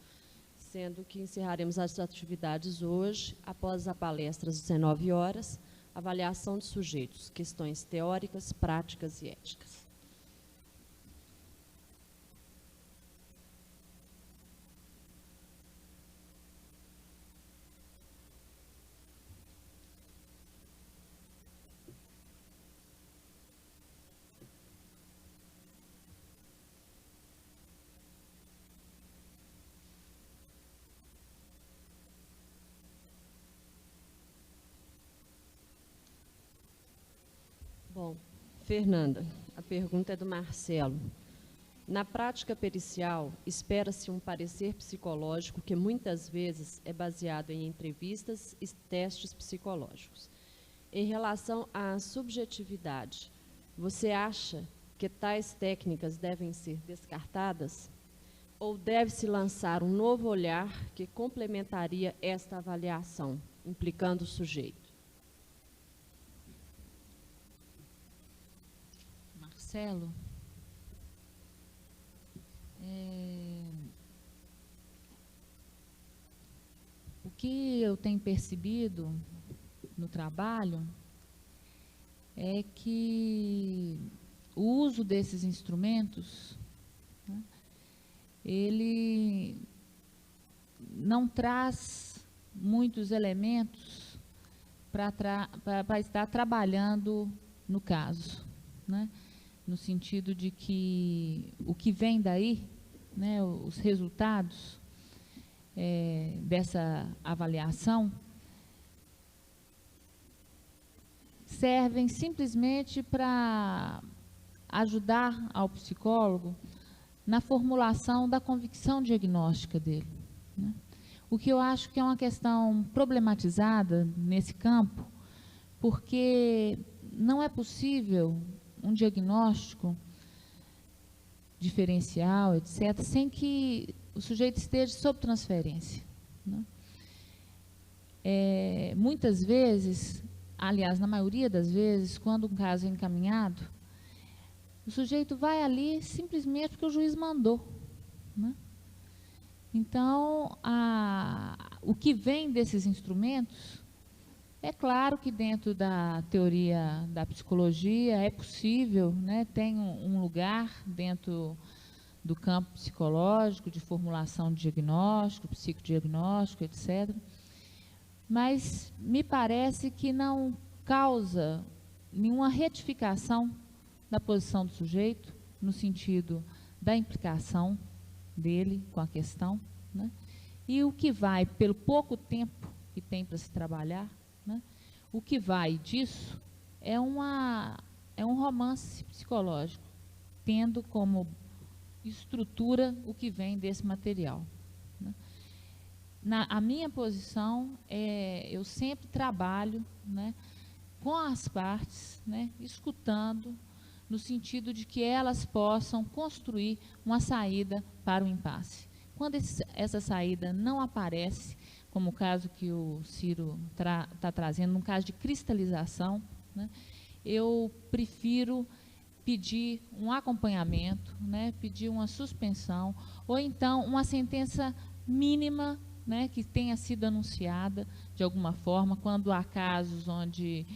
sendo que encerraremos as atividades hoje, após a palestra às 19 horas, avaliação de sujeitos, questões teóricas, práticas e éticas. Bom, Fernanda, a pergunta é do Marcelo. Na prática pericial, espera-se um parecer psicológico que muitas vezes é baseado em entrevistas e testes psicológicos. Em relação à subjetividade, você acha que tais técnicas devem ser descartadas? Ou deve-se lançar um novo olhar que complementaria esta avaliação, implicando o sujeito? Marcelo, o que eu tenho percebido no trabalho é que o uso desses instrumentos, né, ele não traz muitos elementos para estar trabalhando no caso, né? No sentido de que o que vem daí, né, os resultados dessa avaliação, servem simplesmente para ajudar ao psicólogo na formulação da convicção diagnóstica dele, né? O que eu acho que é uma questão problematizada nesse campo, porque não é possível um diagnóstico diferencial, etc., sem que o sujeito esteja sob transferência, né? Muitas vezes, aliás, na maioria das vezes, quando um caso é encaminhado, o sujeito vai ali simplesmente porque o juiz mandou, né? Então, o que vem desses instrumentos, é claro que dentro da teoria da psicologia é possível, né, tem um lugar dentro do campo psicológico, de formulação de diagnóstico, psicodiagnóstico, etc. Mas me parece que não causa nenhuma retificação da posição do sujeito, no sentido da implicação dele com a questão, né? E o que vai, pelo pouco tempo que tem para se trabalhar, né, o que vai disso é um romance psicológico, tendo como estrutura o que vem desse material, né? A minha posição eu sempre trabalho, né, com as partes, né, escutando, no sentido de que elas possam construir uma saída para o impasse. Quando essa saída não aparece, como o caso que o Ciro está trazendo, no caso de cristalização, né, eu prefiro pedir um acompanhamento, né, pedir uma suspensão, ou então uma sentença mínima, né, que tenha sido anunciada de alguma forma, quando há casos onde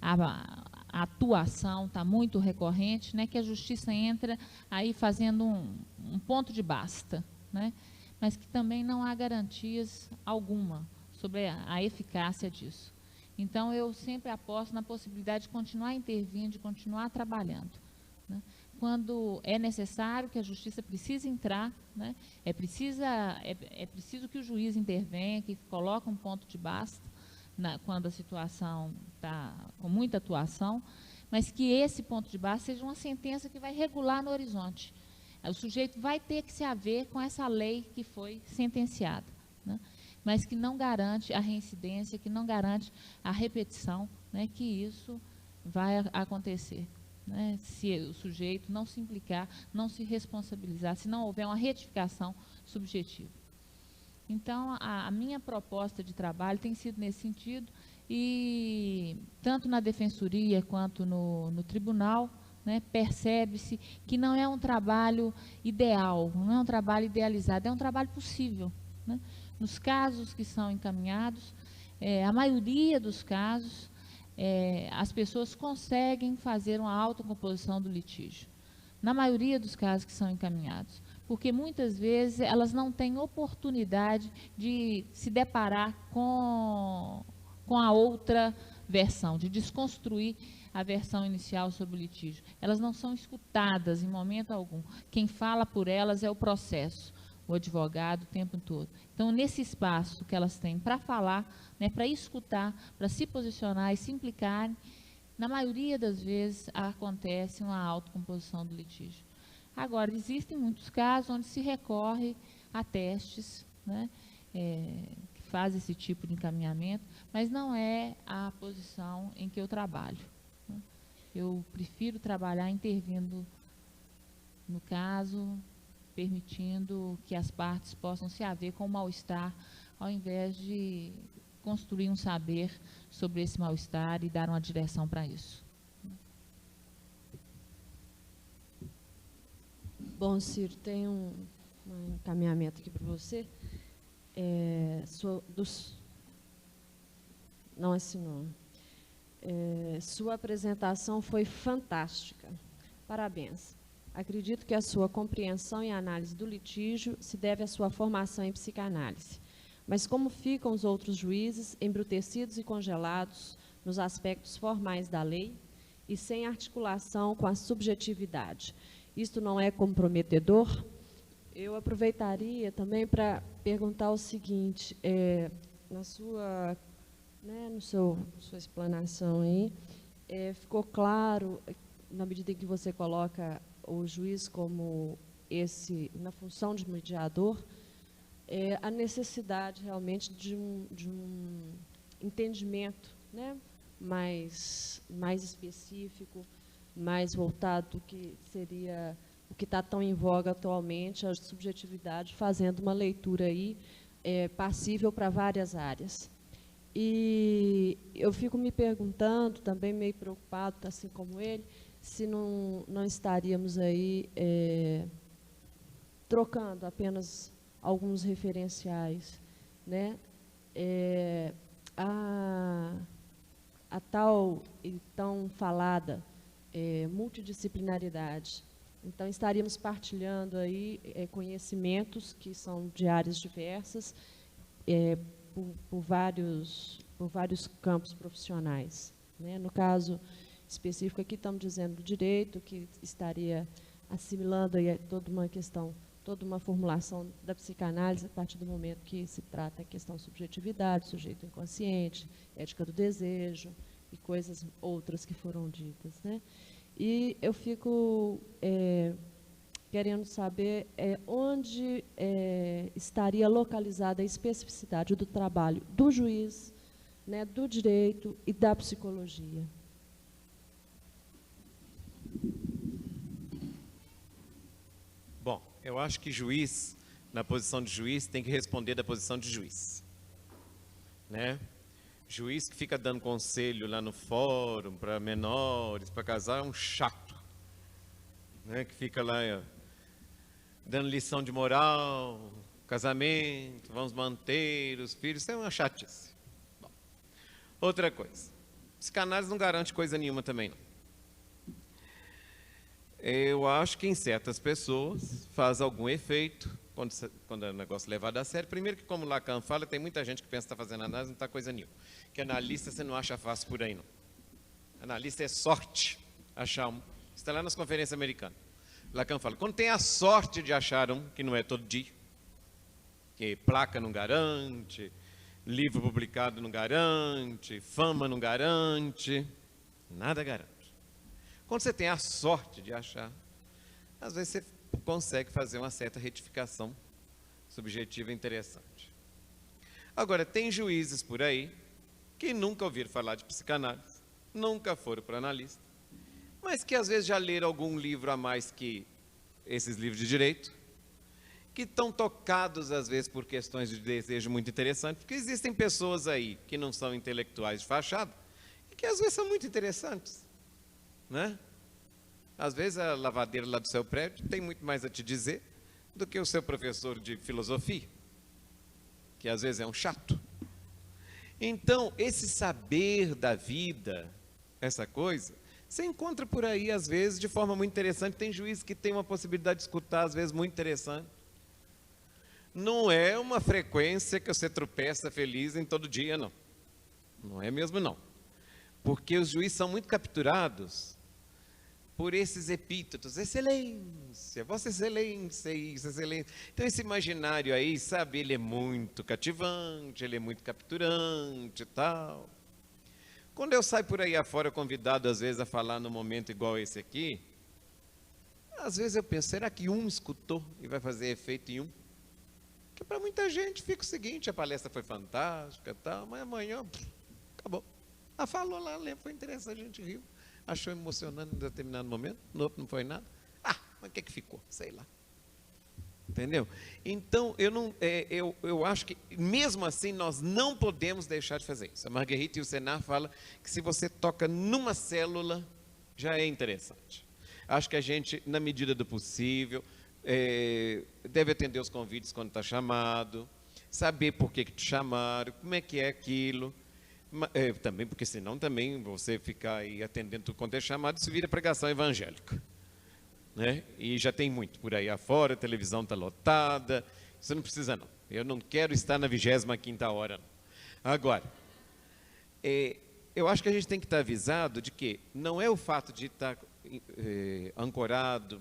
a atuação está muito recorrente, né, que a justiça entra aí fazendo um ponto de basta, né, mas que também não há garantias alguma sobre a eficácia disso. Então, eu sempre aposto na possibilidade de continuar intervindo, de continuar trabalhando, né. Quando é necessário, que a justiça precise entrar, né, é preciso que o juiz intervenha, que coloque um ponto de basta, quando a situação está com muita atuação, mas que esse ponto de base seja uma sentença que vai regular no horizonte. O sujeito vai ter que se haver com essa lei que foi sentenciada, né, mas que não garante a reincidência, que não garante a repetição, né, que isso vai acontecer, né, se o sujeito não se implicar, não se responsabilizar, se não houver uma retificação subjetiva. Então, a minha proposta de trabalho tem sido nesse sentido, e tanto na defensoria quanto no tribunal, né, percebe-se que não é um trabalho ideal, não é um trabalho idealizado, é um trabalho possível, né. Nos casos que são encaminhados, a maioria dos casos, as pessoas conseguem fazer uma autocomposição do litígio. Na maioria dos casos que são encaminhados, porque muitas vezes elas não têm oportunidade de se deparar com a outra versão, de desconstruir a versão inicial sobre o litígio. Elas não são escutadas em momento algum. Quem fala por elas é o processo, o advogado o tempo todo. Então, nesse espaço que elas têm para falar, né, para escutar, para se posicionar e se implicarem, na maioria das vezes acontece uma autocomposição do litígio. Agora, existem muitos casos onde se recorre a testes, né, que fazem esse tipo de encaminhamento, mas não é a posição em que eu trabalho, né. Eu prefiro trabalhar intervindo no caso, permitindo que as partes possam se haver com o mal-estar, ao invés de construir um saber sobre esse mal-estar e dar uma direção para isso. Bom, Ciro, tem um encaminhamento aqui para você. Não assinou. Sua apresentação foi fantástica. Parabéns. Acredito que a sua compreensão e análise do litígio se deve à sua formação em psicanálise. Mas como ficam os outros juízes embrutecidos e congelados nos aspectos formais da lei e sem articulação com a subjetividade? Isto não é comprometedor? Eu aproveitaria também para perguntar o seguinte, na sua explanação aí, ficou claro, na medida em que você coloca o juiz como na função de mediador, a necessidade realmente de um entendimento, né, mais específico, mais voltado do que seria o que está tão em voga atualmente, a subjetividade, fazendo uma leitura aí passível para várias áreas. E eu fico me perguntando, também meio preocupado, assim como ele, se não estaríamos aí trocando apenas alguns referenciais, né? A tal e tão falada multidisciplinaridade. Então, estaríamos partilhando aí conhecimentos que são de áreas diversas, por vários campos profissionais, né? No caso específico aqui, estamos dizendo do direito, que estaria assimilando aí toda uma questão, toda uma formulação da psicanálise a partir do momento que se trata a questão subjetividade, sujeito inconsciente, ética do desejo e coisas outras que foram ditas, né? E eu fico querendo saber onde estaria localizada a especificidade do trabalho do juiz, né, do direito e da psicologia. Eu acho que juiz, na posição de juiz, tem que responder da posição de juiz, né? Juiz que fica dando conselho lá no fórum para menores, para casar, é um chato, né? Que fica lá dando lição de moral, casamento, vamos manter os filhos, isso é uma chatice. Bom, outra coisa, psicanálise não garante coisa nenhuma também, não. Eu acho que em certas pessoas faz algum efeito quando é um negócio levado a sério. Primeiro que, como Lacan fala, tem muita gente que pensa que está fazendo análise, não está coisa nenhuma. Que analista você não acha fácil por aí, não. Analista é sorte achar um. Está lá nas conferências americanas. Lacan fala, quando tem a sorte de achar um, que não é todo dia, que placa não garante, livro publicado não garante, fama não garante, nada garante. Quando você tem a sorte de achar, às vezes você consegue fazer uma certa retificação subjetiva interessante. Agora, tem juízes por aí que nunca ouviram falar de psicanálise, nunca foram para analista, mas que às vezes já leram algum livro a mais que esses livros de direito, que estão tocados às vezes por questões de desejo muito interessantes, porque existem pessoas aí que não são intelectuais de fachada e que às vezes são muito interessantes, né? Às vezes a lavadeira lá do seu prédio tem muito mais a te dizer do que o seu professor de filosofia, que às vezes é um chato. Então, esse saber da vida, essa coisa, você encontra por aí, às vezes, de forma muito interessante. Tem juízes que tem uma possibilidade de escutar, às vezes, muito interessante. Não é uma frequência que você tropeça feliz em todo dia, não. Não é mesmo, não. Porque os juízes são muito capturados por esses epítetos, excelência, vossa excelência, isso, excelência. Então esse imaginário aí, sabe, ele é muito cativante, ele é muito capturante e tal. Quando eu saio por aí afora convidado às vezes a falar num momento igual esse aqui, às vezes eu penso, será que um escutou e vai fazer efeito em um? Porque para muita gente fica o seguinte, a palestra foi fantástica e tal, mas amanhã, acabou. Ah, falou lá, foi interessante, a gente riu. Achou emocionante em determinado momento, no outro não foi nada. Ah, mas o que ficou? Sei lá. Entendeu? Então, eu acho que, mesmo assim, nós não podemos deixar de fazer isso. A Marguerite e o Senar falam que se você toca numa célula, já é interessante. Acho que a gente, na medida do possível, deve atender os convites quando está chamado, saber por que te chamaram, como é que é aquilo. Também, porque senão também você ficar aí atendendo tudo quanto é chamado, isso vira pregação evangélica, né? E já tem muito por aí afora, a televisão está lotada, isso não precisa não. Eu não quero estar na 25ª hora, não. Agora, eu acho que a gente tem que estar avisado de que não é o fato de estar ancorado,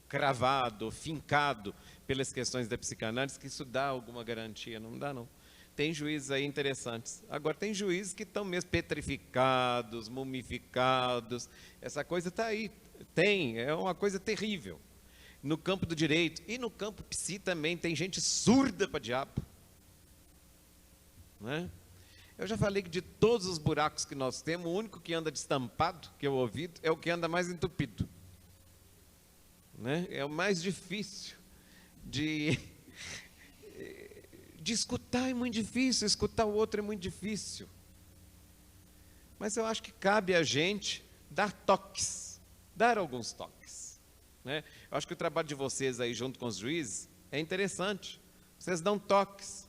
cravado, fincado pelas questões da psicanálise que isso dá alguma garantia, não dá não. Tem juízes aí interessantes. Agora, tem juízes que estão mesmo petrificados, mumificados. Essa coisa está aí. É uma coisa terrível. No campo do direito e no campo psi também, tem gente surda para diabo. Né? Eu já falei que de todos os buracos que nós temos, o único que anda destampado, que é o ouvido, é o que anda mais entupido. Né? É o mais difícil de escutar, é muito difícil, escutar o outro é muito difícil. Mas eu acho que cabe a gente dar toques, dar alguns toques. Né? Eu acho que o trabalho de vocês aí junto com os juízes é interessante. Vocês dão toques.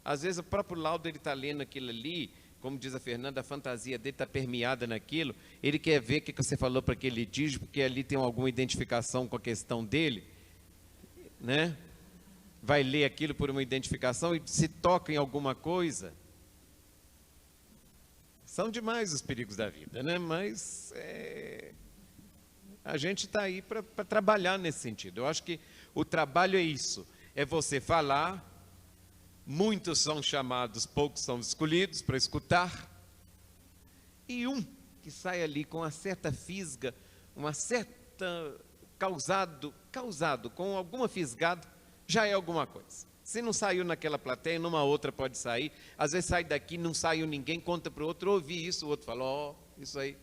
Às vezes o próprio Laudo ele está lendo aquilo ali, como diz a Fernanda, a fantasia dele está permeada naquilo, ele quer ver o que você falou para aquele litígio, porque ali tem alguma identificação com a questão dele, né? Vai ler aquilo por uma identificação e se toca em alguma coisa. São demais os perigos da vida, né? Mas a gente está aí para trabalhar nesse sentido. Eu acho que o trabalho é isso, é você falar, muitos são chamados, poucos são escolhidos para escutar, e um que sai ali com uma certa fisga, uma certa causado com alguma fisgada, já é alguma coisa. Se não saiu naquela plateia, numa outra pode sair. Às vezes sai daqui, não saiu ninguém, conta para o outro, ouvi isso, o outro fala, ó, isso aí.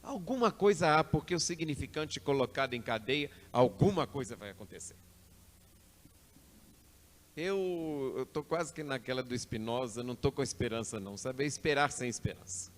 Alguma coisa há, porque o significante colocado em cadeia, alguma coisa vai acontecer. Eu estou quase que naquela do Spinoza, não estou com esperança não, saber esperar sem esperança.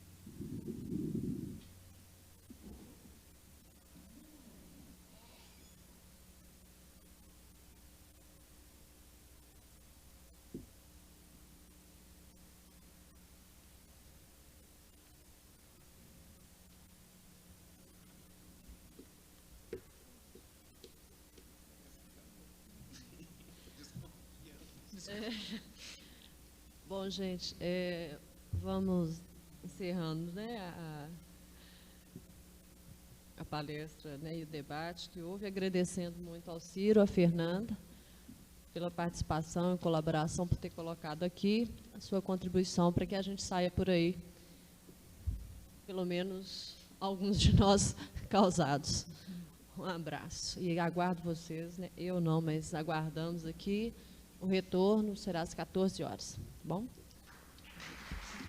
Bom, gente, vamos encerrando, né, a palestra, né, e o debate que houve, agradecendo muito ao Ciro, à Fernanda, pela participação e colaboração, por ter colocado aqui a sua contribuição para que a gente saia por aí, pelo menos alguns de nós causados. Um abraço. E aguardo vocês, né, eu não, mas aguardamos aqui. O retorno será às 14 horas, tá bom?